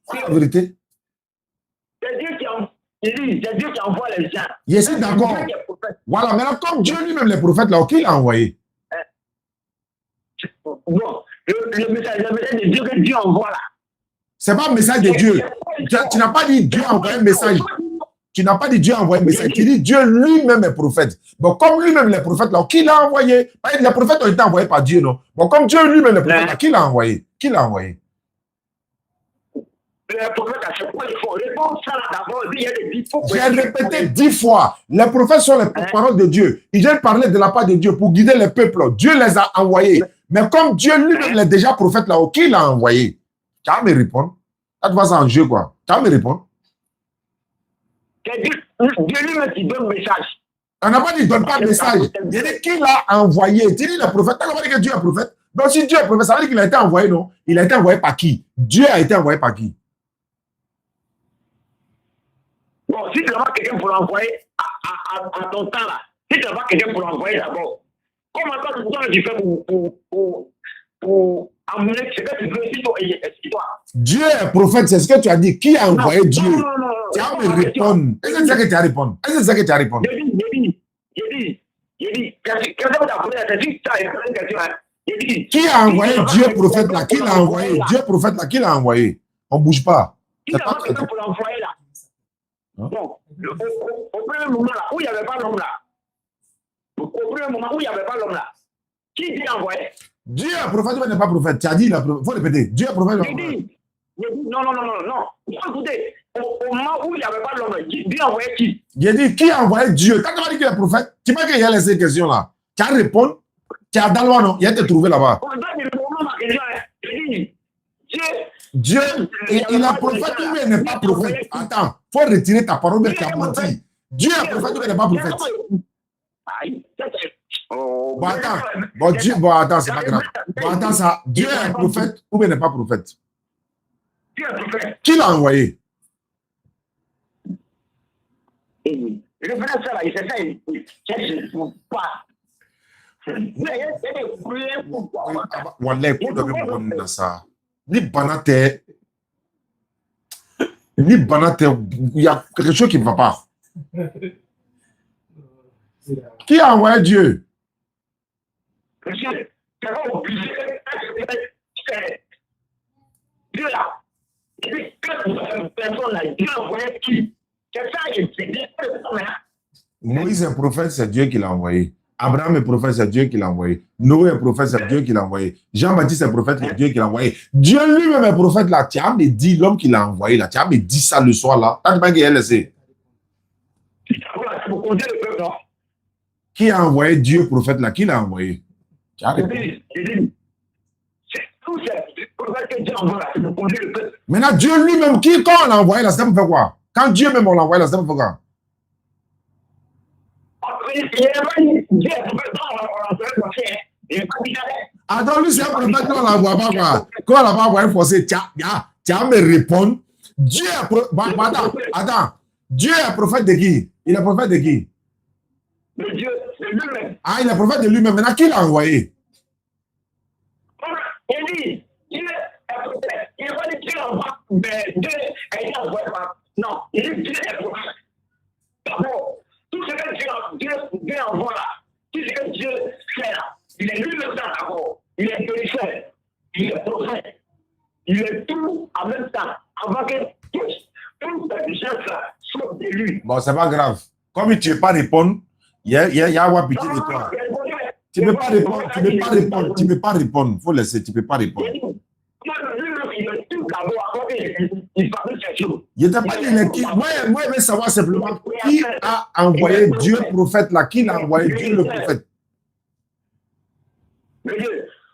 voilà la vérité. C'est Dieu qui envoie les gens. Je suis d'accord. Voilà, maintenant, comme Dieu lui-même, les prophètes, là, qui l'a envoyé? Bon, le message de Dieu que Dieu envoie là. C'est pas un message de Dieu. Tu n'as pas dit Dieu a envoyé un message. Tu n'as pas dit Dieu a envoyé un message. Tu dis Dieu lui-même est prophète. Bon, comme lui-même les prophètes, là, qui l'a envoyé? Les prophètes ont été envoyés par Dieu, non? Bon, comme Dieu lui-même les prophètes, là, qui l'a envoyé? Qui l'a envoyé? Les prophètes, à chaque fois, il faut répondre ça d'abord. J'ai répété 10 fois. Les prophètes sont les paroles de Dieu. Ils viennent parler de la part de Dieu pour guider les peuples. Dieu les a envoyés. Mais comme Dieu lui-même est déjà prophète là-haut, qui l'a envoyé? Tu vas me répondre. Là, tu vas en jeu, quoi. Tu vas me répondre. C'est Dieu lui-même qui donne le message. On n'a pas dit donne pas de message. Il dit qui l'a envoyé. Tu dis le prophète. Tu n'as pas dit que Dieu est prophète. Donc si Dieu est prophète, ça veut dire qu'il a été envoyé, non? Il a été envoyé par qui? Dieu a été envoyé par qui? Bon, si tu n'as pas quelqu'un pour l'envoyer à ton temps là, si tu n'as pas quelqu'un pour l'envoyer d'abord, comment toi tu fais pour amener ce que tu veux si toi? Dieu est prophète, c'est ce que tu as dit. Qui a envoyé Dieu? Non. Tu vas me répondre. Est-ce que c'est ça que tu as répondu? Est-ce que c'est ça que tu as répondu? J'ai dit, quelqu'un t'a posé la question, tu as répondu une question. J'ai dit, qui a envoyé Dieu prophète là? Qui l'a envoyé? Dieu prophète là, qui l'a envoyé? On ne bouge pas. Qui n'a pas quelqu'un pour l'envoyer là? Bon, au premier moment là, où il n'y avait pas l'homme là, au premier moment où il n'y avait pas l'homme là, qui dit envoyer? Dieu est prophète ou n'est pas prophète? Tu as dit, il faut répéter. Dieu est prophète. J'ai dit, non. Écoutez, au moment où il n'y avait pas l'homme, Dieu envoyait qui? J'ai dit, qui a envoyé Dieu? Quand tu m'as dit qu'il est prophète, tu m'as dit qu'il y a laissé ces questions là. Tu as répondu. Tu as dans le non? Il a été trouvé là-bas. Dieu, il est prophète ou il n'est pas prophète? Attends, il faut retirer ta parole, mais tu as menti. Dieu est prophète ou il n'est pas prophète? Bon, attends, c'est pas grave. Bon, attends, ça. Dieu est prophète ou il n'est pas prophète? Dieu est prophète. Qui l'a envoyé? Le frère, ça là, il fait ça, il cherche pas. Wallah, pour de même dans ça. Ni banate, il y a quelque chose qui ne va pas. Qui a envoyé Dieu? Monsieur, c'est pas obligé. C'est Dieu là. Et puis, quand personne là, Dieu a envoyé qui? C'est ça, c'est Dieu. Moïse est prophète, c'est Dieu qui l'a envoyé. Abraham est prophète, c'est Dieu qui l'a envoyé. Noé est prophète, c'est Dieu qui l'a envoyé. Jean-Baptiste est prophète, c'est Dieu qui l'a envoyé. Dieu lui-même est prophète là. Tu as me dit l'homme qui l'a envoyé là. Tu as me dit ça le soir là. Tu as pas qu'il a laissé. Qui a envoyé Dieu prophète là? Qui l'a envoyé? Tu as répondu. Maintenant, Dieu lui-même, quand on l'a envoyé là, ça me fait quoi? Quand Dieu même on l'a envoyé là, ça me fait quoi? Attends, lui, c'est un prophète qu'on l'envoie pas quoi? Quand on l'a pas envoyé forcé, tu as me répondre. Dieu est prophète. Attends. Dieu est prophète de qui? Il est prophète de qui? De Dieu, de lui-même. Ah, il est prophète de lui-même. Maintenant, qui l'a envoyé? Il dit, Dieu est prophète. Il n'a pas dit Dieu envoie, mais Dieu a été envoyé par. Non, il dit Dieu est prophète. D'abord, tout ce que Dieu envoie là, tout ce que Dieu fait là, il est lui-même dans d'abord. Il est pécheur, il est prophète, il est tout en même temps, avant que toute cette chose là soit de lui. Bon, c'est pas grave. Comme tu ne veux pas répondre, il y a avoir pitié de toi. Tu ne peux pas répondre, tu ne peux pas répondre. Il faut laisser, tu ne peux pas répondre. Je t'ai pas dit qui. Moi, je veux savoir simplement qui a envoyé Dieu prophète là. Qui l'a envoyé Dieu le prophète?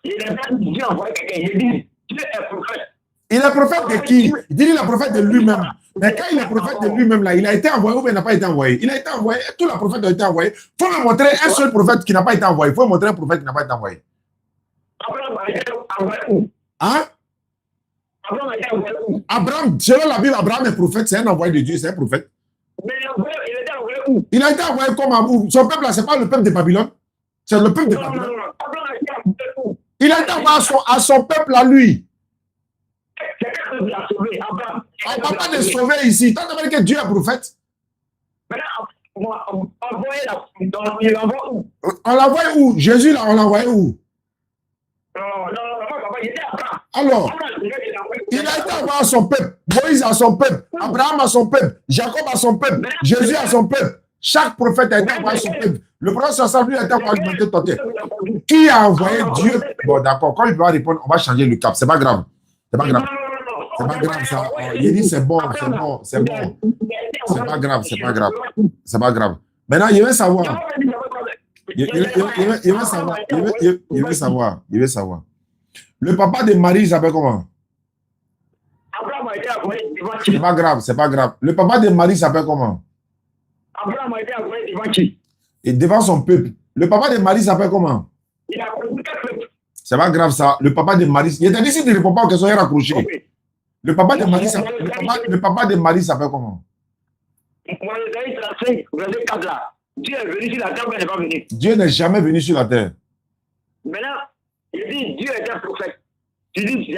Il est même Dieu envoyé quelqu'un. Il dit Dieu est prophète. Il est prophète de qui? Il dit qu'il est prophète de lui-même. Mais quand il est prophète de lui-même là, il a été envoyé ou bien il n'a pas été envoyé? Il a été envoyé. Tous les prophètes ont été envoyés. Il faut me montrer un seul prophète qui n'a pas été envoyé. Il faut me montrer un prophète qui n'a pas été envoyé. Hein? Abraham, selon la Bible, Abraham est prophète, c'est un envoyé de Dieu, c'est un prophète. Mais il a été envoyé où? Il a été envoyé comment? Son peuple là, c'est pas le peuple de Babylone. C'est le peuple de Babylone. Il a été envoyé à son peuple à lui. On ne va pas le sauver ici. Tant que Dieu est prophète. On l'envoie où? Jésus là, on l'envoie où? Alors, il a été envoyé à son peuple, Moïse à son peuple, Abraham à son peuple, Jacob à son peuple, Jésus à son peuple. Chaque prophète a été envoyé à son peuple. Le prophète Samuel a été envoyé à son peuple. Qui a envoyé Dieu? Bon, d'accord, quand il va répondre, on va changer le cap. C'est pas grave. C'est pas grave. C'est pas grave ça. Il dit c'est bon, c'est bon, c'est bon. C'est pas grave, c'est pas grave. C'est pas grave. Maintenant, il veut savoir. Il veut savoir. Le papa de Marie, il s'appelle comment? C'est pas grave, c'est pas grave. Le papa de Marie s'appelle comment? Abraham a été envoyé devant qui? Et devant son peuple. Le papa de Marie s'appelle comment? Il a connu quel peuple? C'est pas grave ça. Le papa de Marie. Il t'a dit si tu ne réponds pas aux questions, il est raccroché. Le papa de Marie s'appelle comment? Moi, Isaïe 35, verset 4 là. Dieu est venu sur la terre, mais il n'est pas venu. Dieu n'est jamais venu sur la terre. Maintenant, il dit Dieu est un prophète. Tu dis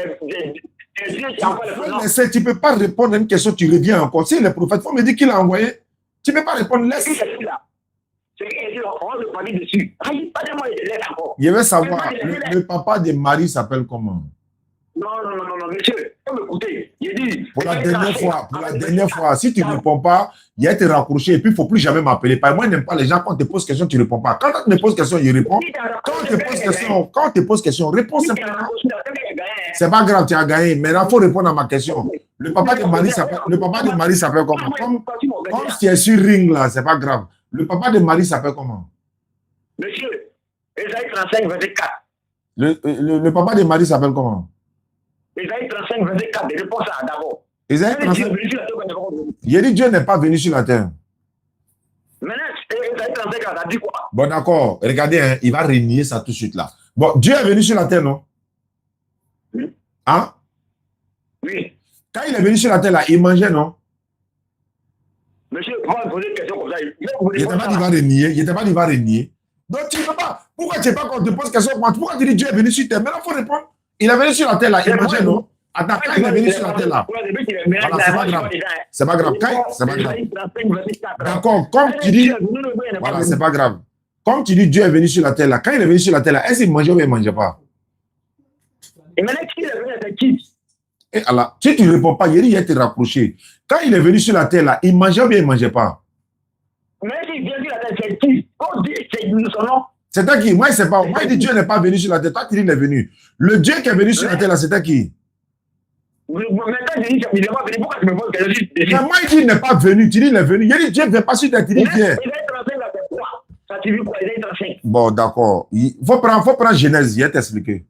c'est Dieu qui envoie le prophète. Tu ne peux pas répondre à une question, tu reviens encore. Si le prophète, il faut me dire qui l'a envoyé. Tu ne peux pas répondre, laisse. C'est qui là? C'est qui est là? On va le parler dessus. Pas de moi, il est là encore. Je veux savoir, le papa de Marie s'appelle comment? Non, monsieur, faut m'écouter. Il dit. Pour la dernière fois, si tu ne réponds pas, il y a été raccroché et puis il ne faut plus jamais m'appeler. Moi, je n'aime pas les gens, quand on te pose question, tu ne réponds pas. Quand on te pose question, il répond. Quand on te pose question, réponds simplement. C'est pas grave, tu as gagné. Maintenant, il faut répondre à ma question. Le papa de Marie s'appelle comment? Comme si tu es sur ring là, c'est pas grave. Le papa de Marie s'appelle comment? Monsieur, Isaïe 35, verset 4. Le papa de Marie s'appelle comment? Isaïe 35, verset 4, réponds ça d'abord. Isaïe 35. Il a dit Dieu n'est pas venu sur la terre. Maintenant, Isaïe 35, ça dit quoi? Bon, d'accord. Regardez, hein, il va renier ça tout de suite là. Bon, Dieu est venu sur la terre, non? Oui. Hein? Oui. Quand il est venu sur la terre là, il mangeait, non? Monsieur, comment me poser une question comme ça? Il n'était pas dit qu'il va renier. Donc, tu ne peux pas. Pourquoi tu ne sais pas quand on te pose question? Pourquoi tu dis Dieu est venu sur terre? Maintenant, il faut répondre. Il est venu sur la terre là, il mangeait, non? Attends, quand il est venu sur la terre là. Voilà, c'est pas grave. C'est pas grave. C'est pas grave. D'accord, comme tu dis. Voilà, c'est pas grave. Comme tu dis, Dieu est venu sur la terre là. Quand il est venu sur la terre là, est-ce qu'il mangeait ou il ne mangeait pas? Et maintenant, qui est venu avec qui? Et alors, si tu ne réponds pas, il va te rapprocher. Quand il est venu sur la terre là, il mangeait ou bien il ne mangeait pas? Mais il vient sur la terre, c'est qui? On dit, c'est son nom. C'était qui? Moi, je ne sais pas. Moi, il dit Dieu n'est pas venu sur la terre. Toi, tu dis il est venu. Le Dieu qui est venu sur la terre là, c'était qui? Maintenant, je dis qu'il n'est pas venu. Pourquoi tu me poses que je dis? Mais moi, il dit il n'est pas venu. Tu dis il est venu. Il dit Dieu ne vient pas sur la terre. Tu dis viens. Il a été enceinte là, c'est quoi? Ça, tu veux quoi? Il a été enceinte. Bon, d'accord. Il faut prendre Genèse. Il va t'expliquer.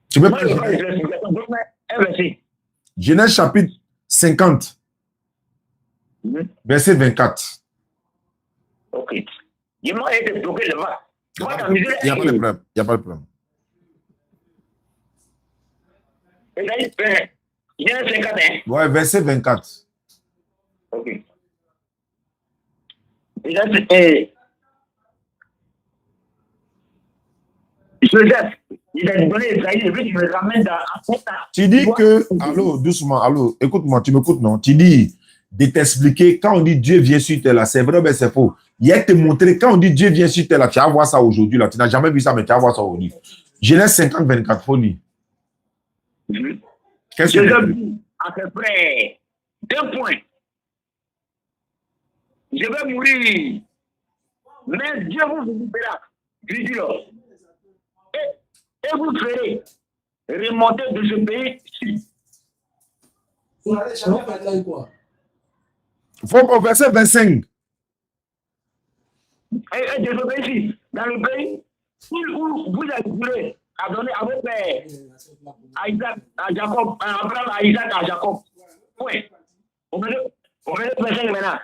Tu peux prendre Genèse. Genèse chapitre 50, verset 24. Ok. Dis-moi, il était bloqué là-bas. Il n'y a pas de problème. Il n'y a pas de problème. Il y a 50, hein? Ouais, verset 24. Ok. Il a dit, Joseph, il a donné Esaïe, et puis il me ramène dans un temps. Tu dis que, allô, doucement, allô, écoute-moi, tu m'écoutes, non? Tu dis de t'expliquer, quand on dit Dieu vient sur terre là, c'est vrai, mais c'est faux. Il a te montrer, quand on dit Dieu vient sur terre là, tu vas voir ça aujourd'hui là, tu n'as jamais vu ça, mais tu vas voir ça aujourd'hui. Genèse 50, 24, faut lire. Qu'est-ce que Joseph dit à peu près 2 points. Je vais mourir, mais Dieu vous visitera, virgule. Et vous ferez remonter de ce pays-ci. Faut au verset 25. Et de ce pays-ci, dans le pays où vous avez juré à donner à vos pères, à Isaac, à Jacob, à Abraham, à Isaac, à Jacob. Point. On va le 25 maintenant.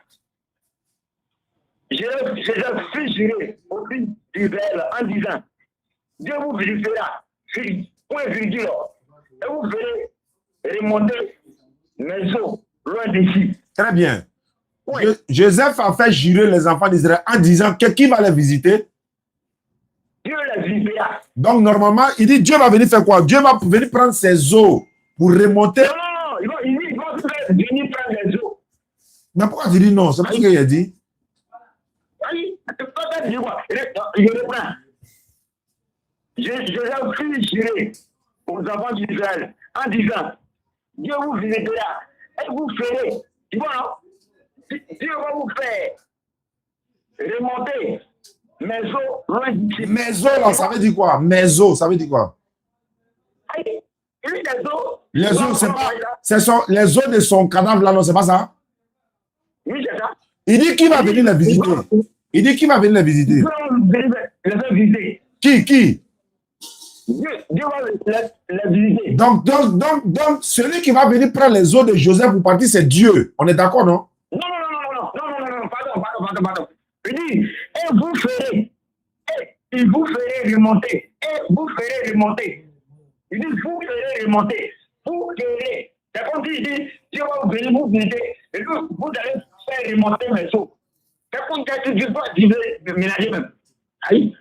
Je suis juré au fils d'Israël en disant, Dieu vous visitera, point virgule, et vous verrez remonter mes eaux loin d'ici. Très bien. Oui. Joseph a fait jurer les enfants d'Israël en disant que qui va les visiter? Dieu les visitera. Donc, normalement, il dit Dieu va venir faire quoi? Dieu va venir prendre ses eaux pour remonter. Non, il va venir prendre les eaux. Mais pourquoi tu dis non? C'est pas ce qu'il a dit. Oui, tu peux pas dire quoi? Je reprends. Je suis juré aux enfants d'Israël en disant Dieu vous visitera et vous ferez. Tu vois, non? Dieu va vous faire remonter mes eaux loin d'ici. Mes eaux, là, ça veut dire quoi? Mes eaux, ça veut dire quoi? Les eaux, c'est pas. Les eaux de son cadavre, là, non, c'est pas ça? Oui, c'est ça. Il dit qui va venir les visiter? Il dit qui va venir les visiter? Dieu va les visiter. Qui? Dieu va les visiter. Donc, celui qui va venir prendre les eaux de Joseph pour partir, c'est Dieu. On est d'accord, non? Non, pardon. Il dit, et vous ferez remonter. Il dit, vous ferez remonter. Vous ferez. C'est comme s'il dit, Dieu va venir vous visiter. Et puis, vous allez faire remonter mes eaux. C'est comme si Dieu va ménager même. Aïe.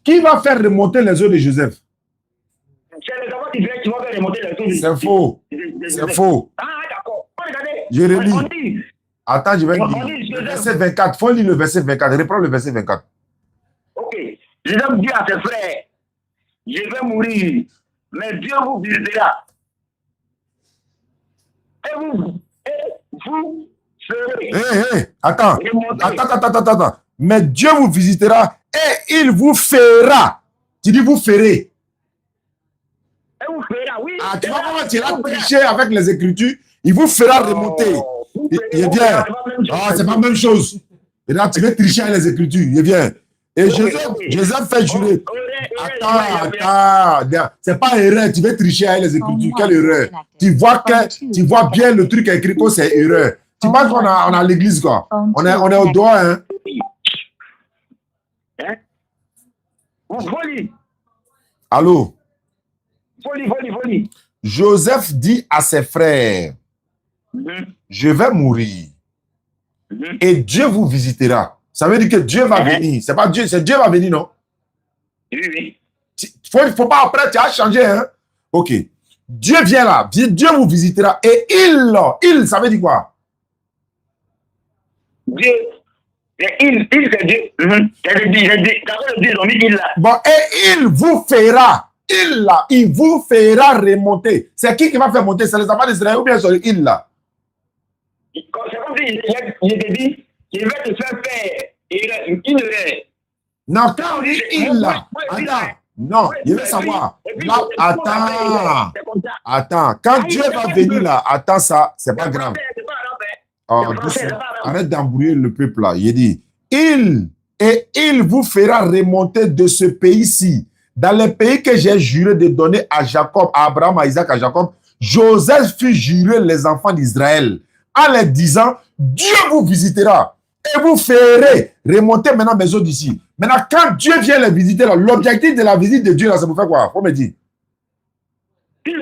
Qui va faire remonter les eaux de Joseph? C'est les enfants d'Israël qui vont faire remonter les eaux de C'est faux. C'est faux. Ah, d'accord. Regardez. Je relis. Attends, je vais lire. Le verset 24. Il faut lire le verset 24. Reprends le verset 24. Ok. Joseph dit à ses frères, je vais mourir, mais Dieu vous visitera. Et vous ferez. Attends. Mais Dieu vous visitera et il vous fera. Tu dis vous ferez. Et vous fera, oui. Ah, tu vois comment tu as triché avec les Écritures? Il vous fera remonter. Il est bien. Ah, c'est pas la même chose. Et là, tu veux tricher avec les Écritures. Il est bien. Et Joseph fait jurer. Attends. C'est pas erreur. Tu veux tricher avec les Écritures. Quelle erreur? Tu vois bien le truc écrit que c'est erreur. Tu penses qu'on a l'église, quoi. On est au doigt, hein. Allô? Folie. Joseph dit à ses frères, je vais mourir et Dieu vous visitera. Ça veut dire que Dieu va venir. C'est pas Dieu, c'est Dieu va venir, non? Oui. Faut pas après, tu as changé, hein? Ok. Dieu vient là. Dieu vous visitera. Et il, ça veut dire quoi? Dieu, il c'est Dieu. Bon, et il vous fera. Il là, il vous fera remonter. C'est qui va faire monter? C'est les enfants d'Israël ou bien c'est il là? C'est comme si il te dit, il va te faire faire une erreur. Non, quand on dit il là, attends, non, il veut savoir. Là, attends, quand Dieu va venir là, attends ça, c'est pas grave. Oh, arrête d'embrouiller le peuple là. Il dit, il vous fera remonter de ce pays-ci, dans le pays que j'ai juré de donner à Jacob, à Abraham, à Isaac, à Jacob. Joseph fit jurer les enfants d'Israël en leur disant, Dieu vous visitera et vous ferez remonter maintenant mes eaux d'ici. Maintenant, quand Dieu vient les visiter, l'objectif de la visite de Dieu, là, c'est pour faire quoi? Faut me dire. Dieu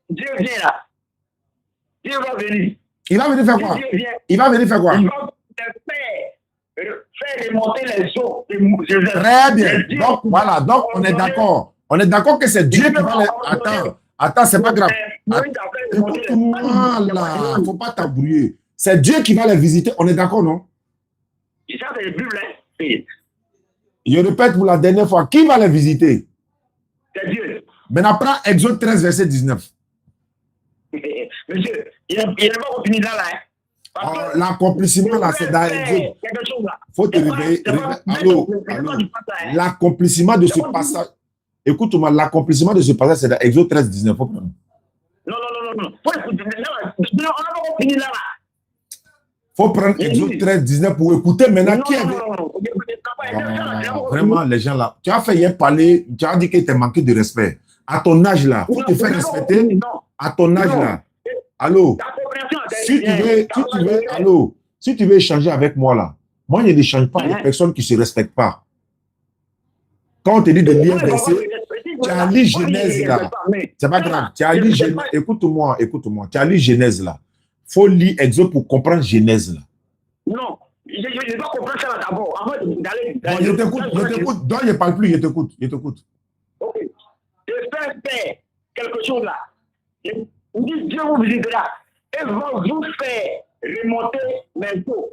vient là. Dieu va venir. Il va venir faire quoi? Il va venir faire quoi? Il va faire remonter les eaux. Très bien. Donc, voilà. Donc, on est d'accord. On est d'accord que c'est Dieu qui va les... Attends, c'est pas grave. Écoute-moi, là. Il ne faut pas t'embrouiller. C'est Dieu qui va les visiter. On est d'accord, non? Ça, c'est le Bible, hein? Je répète pour la dernière fois. Qui va les visiter? C'est Dieu. Maintenant, prends Exode 13, verset 19. Monsieur, il n'est pas fini là, hein? L'accomplissement, là, c'est dans Exode. Faut te réveiller. Allô? L'accomplissement de ce passage. Écoute-moi, l'accomplissement de ce passage, c'est dans Exode 13, 19. Faut prendre. Non. On n'a pas fini là. Faut prendre Exode 13, 19 pour écouter maintenant qui est. Vraiment, les gens là. Tu as fait hier parler, tu as dit que tu as manqué de respect. À ton âge là, faut te faire respecter. À ton âge là. Allô? Si tu veux, allô? Si tu veux échanger avec moi là, moi je n'échange pas avec personnes qui ne se respectent pas. Quand on te dit de lire un verset, tu as lu Genèse là. C'est pas grave. Tu as lu Genèse. Écoute-moi. Tu as lu Genèse là. Faut lire Exode pour comprendre Genèse là. Non, je dois comprendre ça d'abord. Avant d'aller. Bon, je t'écoute. Donc, je ne parle plus, je t'écoute. Ok. Je fais faire quelque chose là. Dieu vous visitera et va vous faire remonter mes eaux.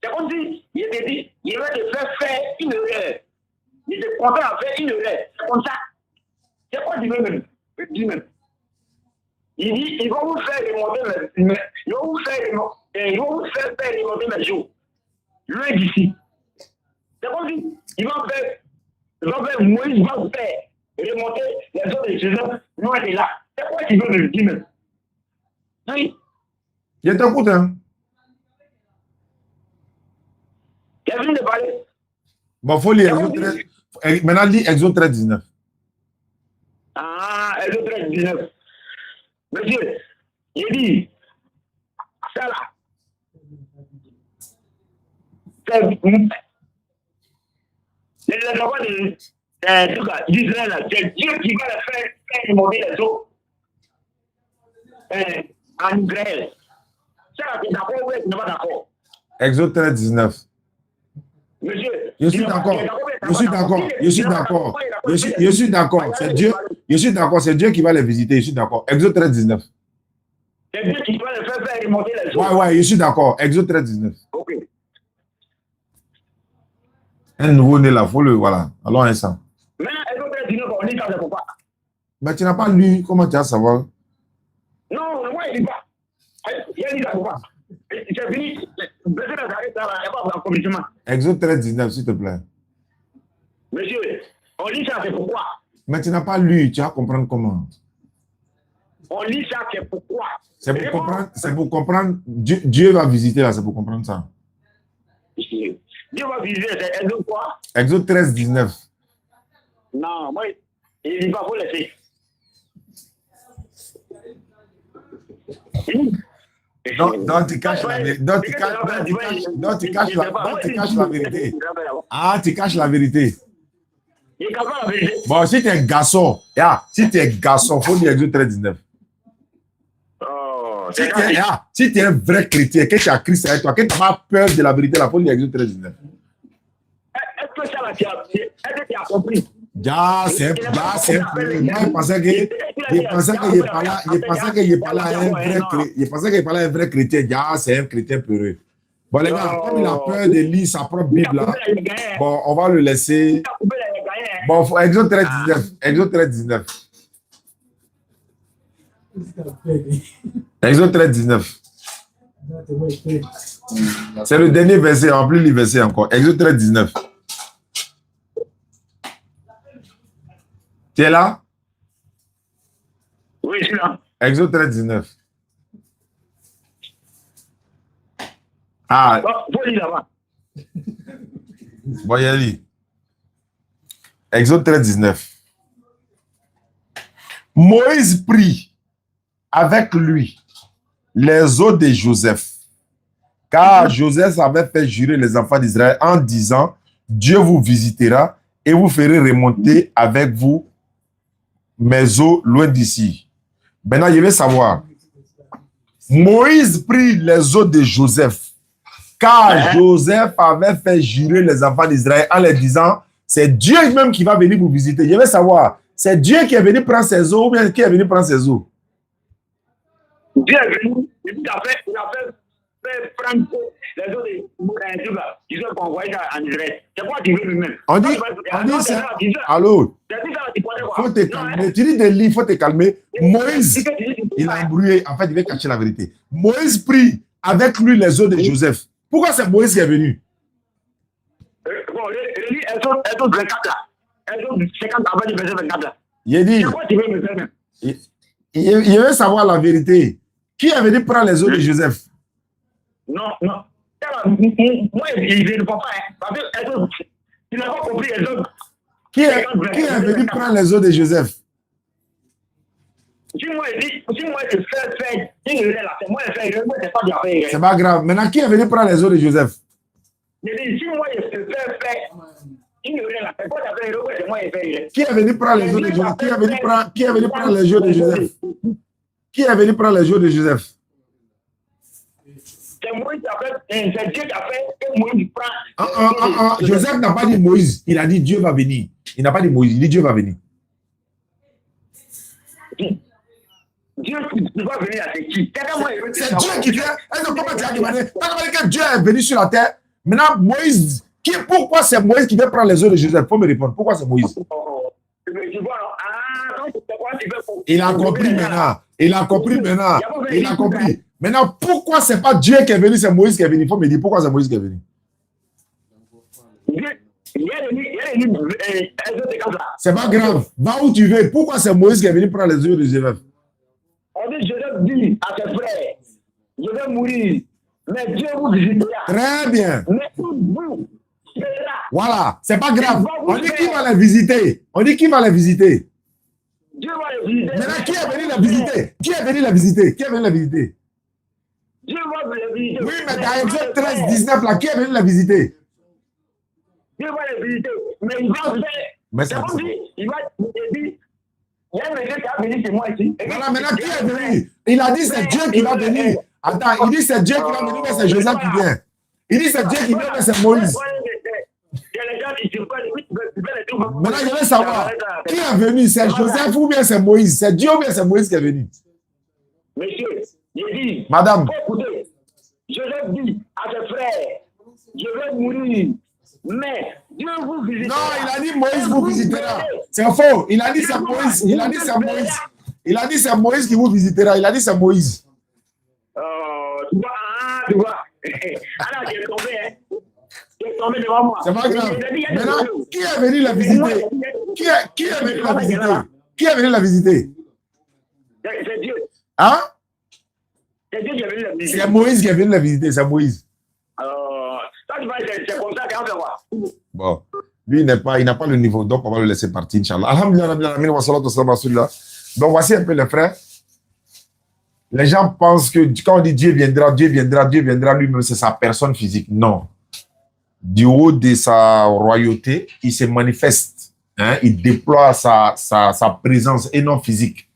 C'est comme si il te dit, il va te faire une erreur. Il te prendra à faire une erreur. C'est comme ça. C'est quoi Dieu même? Il dit, il va vous faire remonter mes eaux. Il va vous faire remonter mes eaux. Loin d'ici. C'est comme si il va faire Moïse va vous faire remonter les eaux de Jésus loin de là. C'est quoi Dieu me dit même? Oui. Je t'écoute, hein. Tu as fini de parler? Bon, faut lire Exode 13. Maintenant, lis Exode 13, 19. Ah, Exode 13, 19. Monsieur, il dit, ça là, c'est les enfants d'Israël, c'est Dieu qui va les faire remonter les eaux en Israël. Ça là, tu es d'accord ou tu n'es pas d'accord? Exode 13, 19. Monsieur, Je suis d'accord. C'est Dieu. Je suis d'accord. C'est Dieu qui va les visiter. Je suis d'accord. Exode 13, 19. C'est Dieu qui va les faire remonter les eaux. Ouais, je suis d'accord. Exode 13, 19. Ok. Un nouveau-né là, faut le. Voilà. Allons instant. Mais Exode 13, 19, on lit ça, c'est pourquoi? Mais tu n'as pas lu. Comment tu vas savoir? Non, moi, il dit pas. Il a dit ça pourquoi? J'ai fini. Exode 13, 19, s'il te plaît. Monsieur, on lit ça, c'est pourquoi? Mais tu n'as pas lu, tu vas comprendre comment. On lit ça, c'est pourquoi? C'est pour comprendre. Dieu va visiter là, c'est pour comprendre ça. Dieu va visiter, c'est Exode quoi? Exode 13, 19. Non, moi, il dit pas, faut laisser. Donc tu caches la vérité. Donc tu caches la vérité. Ah, tu caches la vérité. Il cache pas la vérité. Bon, si tu es garçon, faut dire Exode 13, 19. Si tu es un vrai chrétien, que tu as Christ avec toi, que tu n'as pas peur de la vérité, il faut dire Exode 13, 19. Est-ce que ça là, est-ce que tu as compris? Ja, c'est moi, je pensais qu'il parlait un vrai chrétien. Ja, c'est un chrétien peureux. Bon, les gars, comme il a peur de lire sa propre Bible, là, bon, on va le laisser. Bon, Exode 13, 19. Exode 13, 19. Exode 13, 19. C'est le dernier verset, en plus le verset encore. Exode 13, 19. Tu es là? Oui, je suis là. Exode 13, 19. Ah, Faut lire là-bas. voyez-y. Exode 13, 19. Moïse prit avec lui les os de Joseph, car Joseph avait fait jurer les enfants d'Israël en disant, Dieu vous visitera et vous ferez remonter avec vous mes os loin d'ici. Maintenant, je vais savoir. Moïse prit les os de Joseph, car Joseph avait fait jurer les enfants d'Israël en leur disant, c'est Dieu même qui va venir vous visiter. Je vais savoir, c'est Dieu qui est venu prendre ses os ou bien qui est venu prendre ses os? Dieu est venu, il a fait prendre les autres ils ont envoyé en Israël. C'est quoi tu veux lui-même? On dit ça. Allô? Faut te calmer. Tu dis des livres, il faut te calmer. Moïse, il a embrouillé. En fait, il veut cacher la vérité. Moïse prit avec lui les os de Joseph. Pourquoi c'est Moïse qui est venu? Bon, elles sont 24 là. Elles sont 50 avant du verset 24 là. Il dit. C'est quoi tu veux me faire même? Il veut savoir la vérité. Qui est venu prendre les os de Joseph? Non. Moi, je ne vois pas. Parce que tu n'as pas compris les autres. Qui est venu prendre les os de Joseph? Si moi, je fais une là, c'est moi qui fais, c'est pas bien fait. C'est pas grave. Maintenant, qui est venu prendre les os de Joseph? Je dis, si moi, je fais une là, c'est pas bien fait, c'est moi qui fais. Qui est venu prendre les os de Joseph? Qui est venu prendre les os de Joseph? Qui est venu prendre les os de Joseph? C'est Moïse qui a fait, c'est Dieu qui a fait, et Moïse prend. Joseph n'a pas dit Moïse, il a dit Dieu va venir. Il n'a pas dit Moïse, il dit Dieu va venir. Dieu va venir à qui? C'est Dieu qui vient. Est-ce que comment tu as demandé? Tu as demandé que Dieu est venu sur la terre. Maintenant, Moïse, pourquoi c'est Moïse qui vient prendre les os de Joseph? Il faut me répondre. Pourquoi c'est Moïse? Il a compris maintenant. Il a compris maintenant. Il a compris. Maintenant, pourquoi c'est pas Dieu qui est venu, c'est Moïse qui est venu? Il faut me dire pourquoi c'est Moïse qui est venu. C'est pas grave. Va où tu veux. Pourquoi c'est Moïse qui est venu prendre les os de Joseph? On dit, Joseph dit à ses frères, je vais mourir, mais Dieu vous visitera. Très bien. Mais vous, c'est là. Voilà, c'est pas grave. On dit qui va les visiter. On dit qui va les visiter. Dieu va les visiter. Maintenant, qui est venu la visiter? Qui est venu la visiter? Qui est venu la visiter? Dieu va les visiter. Oui, mais dans Exode 13, 19, là, qui est venu la visiter? Dieu va les visiter. Mais il va faire. Mais c'est comme dit, il va dire, il y a un monsieur qui a venu chez moi ici. Voilà, maintenant, qui est venu? Il a dit c'est Dieu qui va venir. Attends, il dit c'est Dieu qui va venir, mais c'est Joseph qui vient. Il dit c'est Dieu qui vient, mais c'est Moïse. Maintenant, je veux savoir, qui est venu? C'est Joseph ou bien c'est Moïse? C'est Dieu ou bien c'est Moïse qui est venu? Monsieur, il dit, madame, écoutez, Joseph dit à ses frères, je vais mourir, mais Dieu vous visitera. Non, il a dit Moïse vous visitera. C'est faux. Il a dit c'est Moïse. Il a dit c'est Moïse. Il a dit c'est Moïse qui vous visitera. Il a dit c'est Moïse. Tu vois. Alors, j'ai tombé, hein. J'ai tombé devant moi. C'est pas grave. Maintenant, qui est venu la visiter? Qui est venu la visiter? Qui est venu la visiter? C'est Dieu. Hein? C'est Dieu qui est venu la visiter. C'est Moïse qui est venu la visiter. C'est Moïse. C'est comme ça qu'on va voir. Bon. Lui, il n'a pas le niveau, donc on va le laisser partir, Inch'Allah. Alhamdulillah, wa salatu wassalam rasulillah. Donc, voici un peu les frères. Les gens pensent que quand on dit Dieu viendra, lui-même, c'est sa personne physique. Non. Du haut de sa royauté, il se manifeste. Hein? Il déploie sa présence et non physique.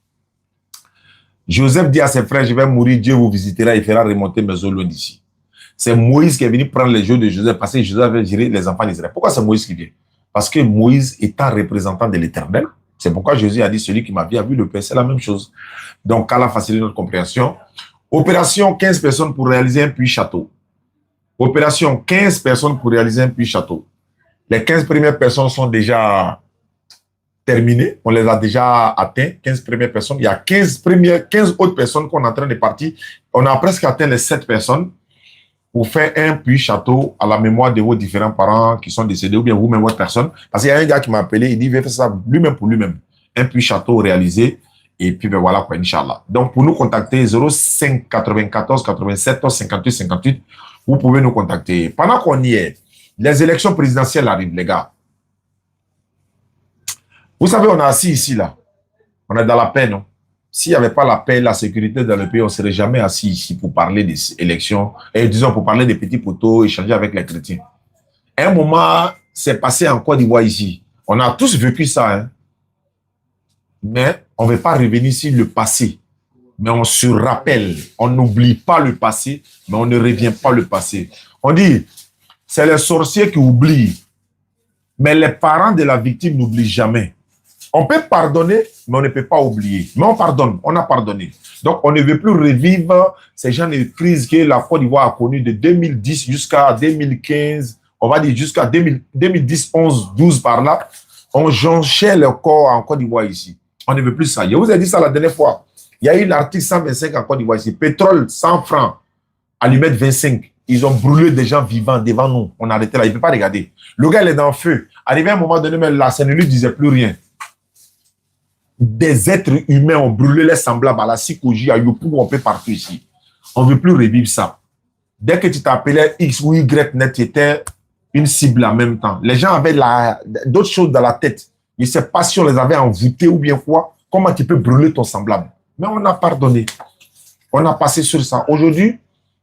Joseph dit à ses frères, je vais mourir, Dieu vous visitera, il fera remonter mes os loin d'ici. C'est Moïse qui est venu prendre les os de Joseph parce que Joseph avait géré les enfants d'Israël. Pourquoi c'est Moïse qui vient? Parce que Moïse étant représentant de l'Éternel, c'est pourquoi Jésus a dit, celui qui m'a vu a vu le Père, c'est la même chose. Donc, qu'Allah facilite notre compréhension. Opération 15 personnes pour réaliser un puits-château. Opération 15 personnes pour réaliser un puits-château. Les 15 premières personnes sont déjà terminées. On les a déjà atteints, 15 premières personnes. Il y a 15 autres personnes qu'on est en train de partir. On a presque atteint les 7 personnes pour faire un puits-château à la mémoire de vos différents parents qui sont décédés ou bien vous-même votre personne. Parce qu'il y a un gars qui m'a appelé, il dit, il veut faire ça lui-même pour lui-même. Un puits-château réalisé. Et puis, ben voilà, quoi, Inch'Allah. Donc, pour nous contacter, 05 94 87 58 58, vous pouvez nous contacter. Pendant qu'on y est, les élections présidentielles arrivent, les gars. Vous savez, on est assis ici, là. On est dans la paix, non? S'il n'y avait pas la paix, la sécurité dans le pays, on ne serait jamais assis ici pour parler des élections, et disons, pour parler des petits poteaux, échanger avec les chrétiens. Un moment, c'est passé en Côte d'Ivoire ici. On a tous vécu ça, hein. Mais on ne veut pas revenir sur le passé. Mais on se rappelle. On n'oublie pas le passé, mais on ne revient pas le passé. On dit, c'est les sorciers qui oublient. Mais les parents de la victime n'oublient jamais. On peut pardonner, mais on ne peut pas oublier. Mais on pardonne, on a pardonné. Donc, on ne veut plus revivre ces genres de crises que la Côte d'Ivoire a connues de 2010 jusqu'à 2015, on va dire jusqu'à 2010, 11, 12 par là. On jonchait le corps en Côte d'Ivoire ici. On ne veut plus ça. Je vous ai dit ça la dernière fois. Il y a eu l'article 125 en Côte d'Ivoire ici. Pétrole, 100 francs. Allumette, 25. Ils ont brûlé des gens vivants devant nous. On a arrêté là. Il ne peut pas regarder. Le gars, il est dans le feu. Arrivé à un moment donné, mais là, ça ne lui disait plus rien. Des êtres humains ont brûlé les semblables à la Sikoji, à Yopou, un peu partout ici. On ne veut plus revivre ça. Dès que tu t'appelais X ou Y net, tu étais une cible en même temps. Les gens avaient d'autres choses dans la tête. Je ne sais pas si on les avait envoûtés ou bien quoi. Comment tu peux brûler ton semblable? Mais on a pardonné. On a passé sur ça. Aujourd'hui,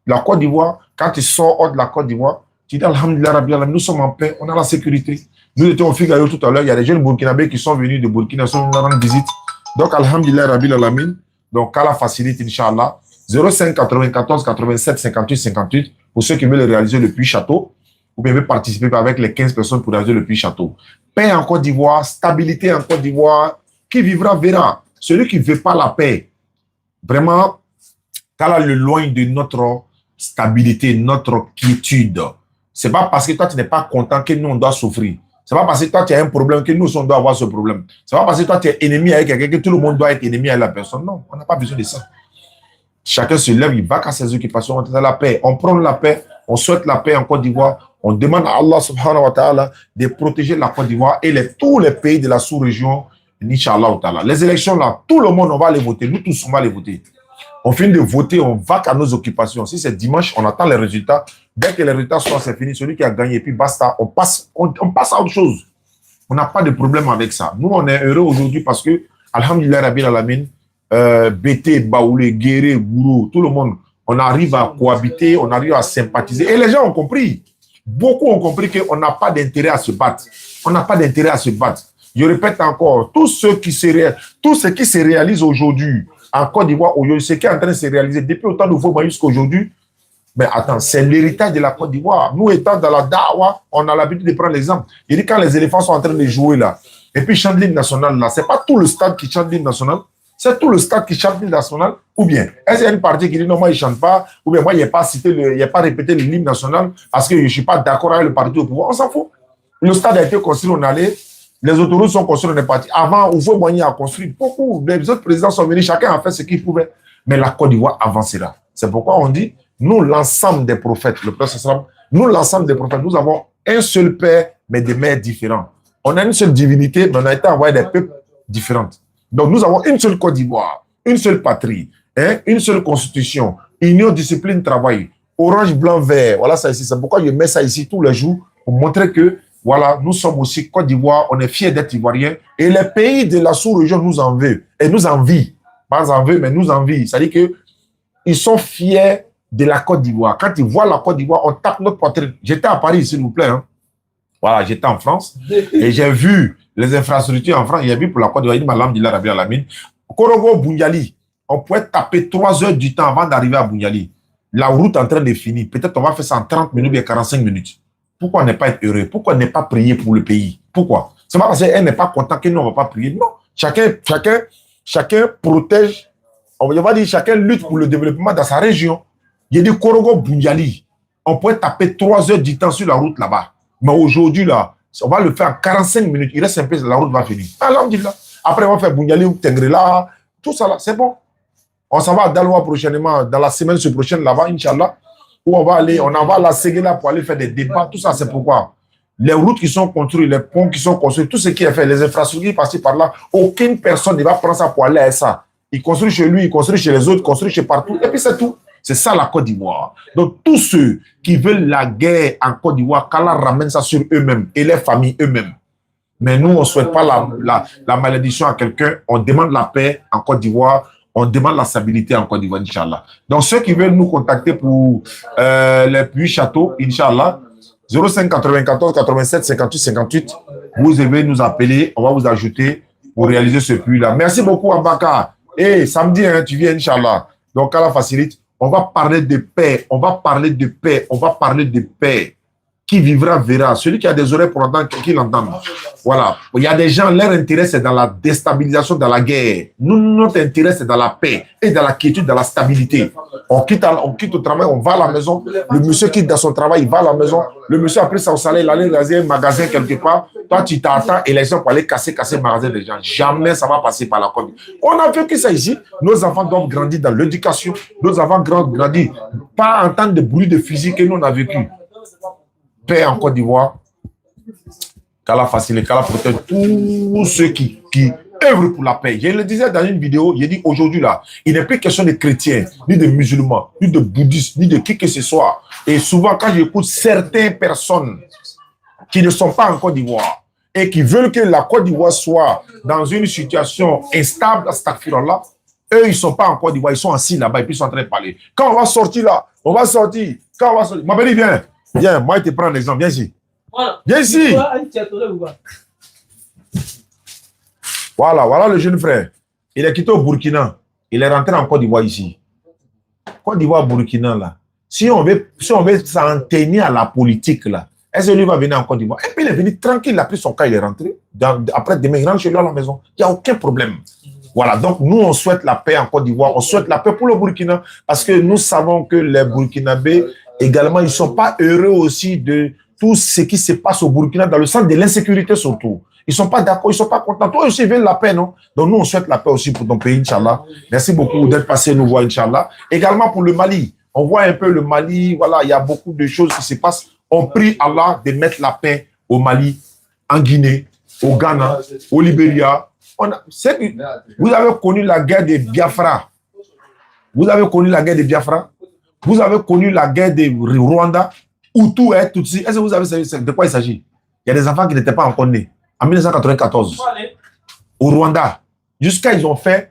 la Côte d'Ivoire, quand tu sors hors de la Côte d'Ivoire, tu dis Alhamdulillah Rabbil Alamin, nous sommes en paix, on a la sécurité. Nous étions au Figaro tout à l'heure, il y a des jeunes Burkinabés qui sont venus de Burkina, sont venus rendre visite. Donc Alhamdulillah Rabbil Alamin, donc à la facilité, Inch'Allah, 05 94 87 58 58, pour ceux qui veulent réaliser le puits-château, vous pouvez participer avec les 15 personnes pour réaliser le puits-château. Paix en Côte d'Ivoire, stabilité en Côte d'Ivoire, qui vivra verra. Celui qui ne veut pas la paix, vraiment, qu'Allah le loigne de notre stabilité, notre quiétude. Ce n'est pas parce que toi, tu n'es pas content que nous, on doit souffrir. Ce n'est pas parce que toi, tu as un problème que nous, on doit avoir ce problème. Ce n'est pas parce que toi, tu es ennemi avec quelqu'un que tout le monde doit être ennemi avec la personne. Non, on n'a pas besoin de ça. Chacun se lève, il va qu'à ses occupations, on a la paix. On prend la paix, on souhaite la paix en Côte d'Ivoire. On demande à Allah subhanahu wa ta'ala de protéger la Côte d'Ivoire et tous les pays de la sous-région, Inch'Allah ta'ala. Les élections là, tout le monde, on va les voter. Nous tous, on va les voter. On finit de voter, on va qu'à nos occupations. Si c'est dimanche, on attend les résultats. Dès que les résultats sont, c'est fini. Celui qui a gagné, puis basta, on passe à autre chose. On n'a pas de problème avec ça. Nous, on est heureux aujourd'hui parce que, Alhamdulillah Rabbil Alamin, Bété, Baoulé, Guéré, Gourou, tout le monde, on arrive à cohabiter, on arrive à sympathiser. Et les gens ont compris. Beaucoup ont compris qu'on n'a pas d'intérêt à se battre. On n'a pas d'intérêt à se battre. Je répète encore, tout ce qui se réalise aujourd'hui en Côte d'Ivoire, ce qui est en train de se réaliser depuis autant de fois jusqu'à aujourd'hui, mais attends, c'est l'héritage de la Côte d'Ivoire. Nous étant dans la Dawa, on a l'habitude de prendre l'exemple. Il dit quand les éléphants sont en train de jouer là, et puis ils chantent l'hymne national là, c'est pas tout le stade qui chante l'hymne national, c'est tout le stade qui chante l'hymne national, ou bien, est-ce qu'il y a une partie qui dit non, moi il ne chante pas, ou bien moi il n'y a pas cité, il n'y a pas répété l'hymne national parce que je ne suis pas d'accord avec le parti au pouvoir, on s'en fout. Le stade a été construit, on allait. Les autoroutes sont construites, on est parti. Avant, Oufoué-Boigny a construit beaucoup. Les autres présidents sont venus, chacun a fait ce qu'il pouvait. Mais la Côte d'Ivoire avancera. C'est pourquoi on dit, nous, l'ensemble des prophètes, le prophète, nous, l'ensemble des prophètes, nous avons un seul père, mais des mères différents. On a une seule divinité, mais on a été envoyé des peuples différents. Donc, nous avons une seule Côte d'Ivoire, une seule patrie, hein, une seule constitution, union, discipline, travail, orange, blanc, vert. Voilà ça ici. C'est pourquoi je mets ça ici tous les jours pour montrer que voilà, nous sommes aussi Côte d'Ivoire, on est fiers d'être Ivoiriens et les pays de la sous-région nous en veulent et nous envient. Pas en veulent, mais nous envient. C'est-à-dire qu'ils sont fiers de la Côte d'Ivoire. Quand ils voient la Côte d'Ivoire, on tape notre poitrine. J'étais à Paris, s'il vous plaît. Hein. Voilà, j'étais en France et j'ai vu les infrastructures en France. J'ai vu pour la Côte d'Ivoire, Madame Dila Rabia Lamine. Korogo Bounyali, on pourrait taper 3 heures du temps avant d'arriver à Bounyali. La route est en train de finir. Peut-être on va faire ça en 30 minutes ou 45 minutes. Pourquoi ne pas être heureux? Pourquoi ne pas prier pour le pays? Pourquoi? C'est pas parce qu'elle n'est pas contente que nous, on ne va pas prier. Non. Chacun protège, on va dire, chacun lutte pour le développement dans sa région. Il y a des Korogo Bunjali. On pourrait taper 3 heures du temps sur la route là-bas. Mais aujourd'hui, là, on va le faire en 45 minutes. Il reste un peu, la route va finir. Alhamdulillah. Après, on va faire Bunjali ou Tengrela. Tout ça là, c'est bon. On s'en va à Daloa prochainement, dans la semaine prochaine là-bas, Inch'Allah. Où on va aller, on en va à la Séguéla pour aller faire des débats. Tout ça, c'est pourquoi les routes qui sont construites, les ponts qui sont construits, tout ce qui est fait, les infrastructures passées par là, aucune personne ne va prendre ça pour aller à ça. Il construit chez lui, il construit chez les autres, il construit chez partout, et puis c'est tout. C'est ça la Côte d'Ivoire. Donc tous ceux qui veulent la guerre en Côte d'Ivoire, qu'Allah ramène ça sur eux-mêmes et les familles eux-mêmes. Mais nous, on ne souhaite pas la malédiction à quelqu'un, on demande la paix en Côte d'Ivoire, on demande la stabilité en Côte d'Ivoire, Inch'Allah. Donc ceux qui veulent nous contacter pour les puits châteaux, Inch'Allah, 05 94 87 58 58, vous devez nous appeler, on va vous ajouter pour réaliser ce puits-là. Merci beaucoup, Abaka. Et samedi, hein, tu viens, Inch'Allah. Donc, Allah facilite. On va parler de paix, on va parler de paix, on va parler de paix. Qui vivra verra. Celui qui a des oreilles pour entendre, qu'il entende. Voilà. Il y a des gens, leur intérêt, c'est dans la déstabilisation, dans la guerre. Nous, notre intérêt, c'est dans la paix et dans la quiétude, dans la stabilité. On quitte au travail, on va à la maison. Le monsieur quitte dans son travail, il va à la maison. Le monsieur, après son salaire, il allait dans un magasin quelque part. Toi, tu t'attends et les gens pour aller casser le magasin des gens. Jamais ça va passer par la commune. On a vécu ça ici. Nos enfants doivent grandir dans l'éducation. Nos enfants grandir. Pas entendre de bruit de fusil que nous, on a vécu. Paix en Côte d'Ivoire, qu'Allah facilite, qu'Allah protège tous ceux qui œuvrent pour la paix. Je le disais dans une vidéo, j'ai dit aujourd'hui là, il n'est plus question de chrétiens, ni de musulmans, ni de bouddhistes, ni de qui que ce soit. Et souvent, quand j'écoute certaines personnes qui ne sont pas en Côte d'Ivoire et qui veulent que la Côte d'Ivoire soit dans une situation instable, à cette là, eux, ils ne sont pas en Côte d'Ivoire, ils sont assis là-bas et puis ils sont en train de parler. Quand on va sortir là, on va sortir. Quand on va sortir, Mabeli, viens. Viens, moi, je te prends un exemple. Viens ici. Viens ici. Voilà le jeune frère. Il est quitté au Burkina. Il est rentré en Côte d'Ivoire ici. Côte d'Ivoire, Burkina, là. Si on veut s'en tenir à la politique, là, est-ce que lui va venir en Côte d'Ivoire? Et puis il est venu tranquille, il a pris son cas, il est rentré. Après, demain, il rentre chez lui à la maison. Il n'y a aucun problème. Voilà, donc nous, on souhaite la paix en Côte d'Ivoire. On souhaite la paix pour le Burkina parce que nous savons que les Burkinabés, également, ils ne sont pas heureux aussi de tout ce qui se passe au Burkina dans le sens de l'insécurité surtout. Ils ne sont pas d'accord, ils ne sont pas contents. Toi aussi, ils veulent la paix, non? Donc nous, on souhaite la paix aussi pour ton pays, Inch'Allah. Merci beaucoup d'être passé nous voir, Inch'Allah. Également pour le Mali. On voit un peu le Mali, voilà, il y a beaucoup de choses qui se passent. On prie Allah de mettre la paix au Mali, en Guinée, au Ghana, au Libéria. Vous avez connu la guerre de Biafra. Vous avez connu la guerre de Biafra. Vous avez connu la guerre de Rwanda, Hutu et Tutsi. Est-ce que vous avez savez de quoi il s'agit? Il y a des enfants qui n'étaient pas encore nés. En 1994, au Rwanda, jusqu'à ils ont fait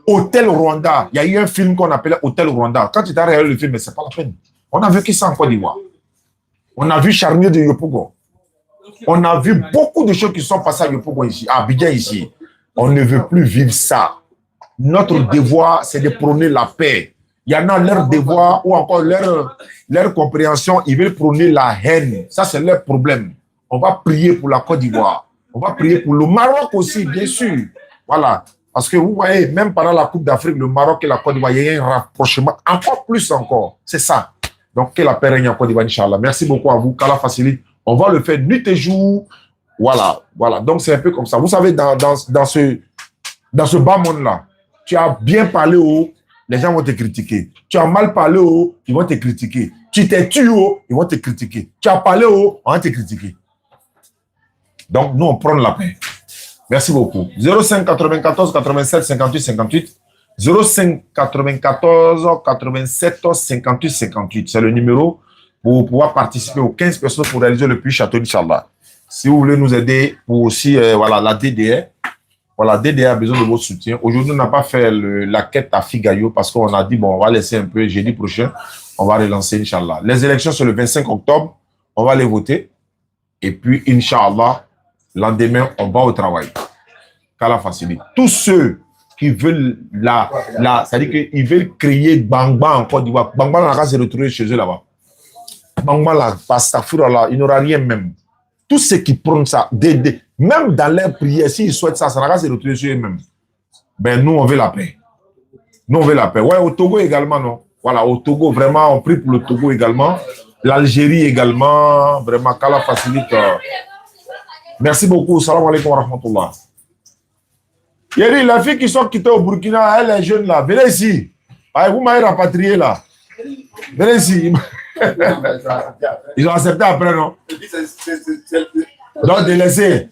Hôtel Rwanda. Il y a eu un film qu'on appelait Hôtel Rwanda. Quand tu as regardé le film, ce n'est pas la peine. On a vécu ça en Côte d'Ivoire. On a vu Charnier de Yopougon. On a vu beaucoup de choses qui sont passées à Yopougon ici, à Abidjan ici. On ne veut plus vivre ça. Notre devoir, c'est de prôner la paix. Il y en a leur devoir ou encore leur compréhension, ils veulent prôner la haine. Ça, c'est leur problème. On va prier pour la Côte d'Ivoire. On va prier pour le Maroc aussi, bien sûr. Voilà. Parce que vous voyez, même pendant la Coupe d'Afrique, le Maroc et la Côte d'Ivoire, il y a un rapprochement encore plus encore. C'est ça. Donc, que la paix règne en Côte d'Ivoire, Inch'Allah. Merci beaucoup à vous. Qu'Allah facilite. On va le faire nuit et jour. Voilà. Voilà. Donc, c'est un peu comme ça. Vous savez, dans ce bas monde-là, tu as bien parlé haut, les gens vont te critiquer. Tu as mal parlé haut, ils vont te critiquer. Tu t'es tué haut, ils vont te critiquer. Tu as parlé haut, on va te critiquer. Donc, nous, on prend la paix. Merci beaucoup. 05 94 87 58 58. 05 94 87 58 58. C'est le numéro pour pouvoir participer aux 15 personnes pour réaliser le puits château, Inch'Allah. Si vous voulez nous aider pour aussi voilà, la DDR, voilà, DDR a besoin de votre soutien. Aujourd'hui, on n'a pas fait la quête à Figayo parce qu'on a dit, bon, on va laisser un peu, jeudi prochain, on va relancer, Inch'Allah. Les élections, c'est le 25 octobre, on va les voter. Et puis, Inch'Allah, lendemain, on va au travail. Qu'Allah facilite. Tous ceux qui veulent c'est-à-dire qu'ils veulent créer Bang Bang en Côte d'Ivoire. Bang Bang, on va se retrouver chez eux là-bas. Bangmala, Pastafura, il n'aura rien même. Tous ceux qui prennent ça, même dans leurs prières, s'ils souhaitent ça, ça n'a qu'à se retrouver sur eux-mêmes. Ben, nous, on veut la paix. Nous, on veut la paix. Ouais, au Togo également, non. Voilà, au Togo, vraiment, on prie pour le Togo également. L'Algérie également, vraiment, qu'Allah facilite. Merci beaucoup. Salam alaikum wa rahmatullah. Yeri, la fille qui sont quittées au Burkina, elle est jeune là. Venez ici. Allez, vous m'avez rapatrié là. Venez ici. Ils ont accepté après, non? Donc, délaissez.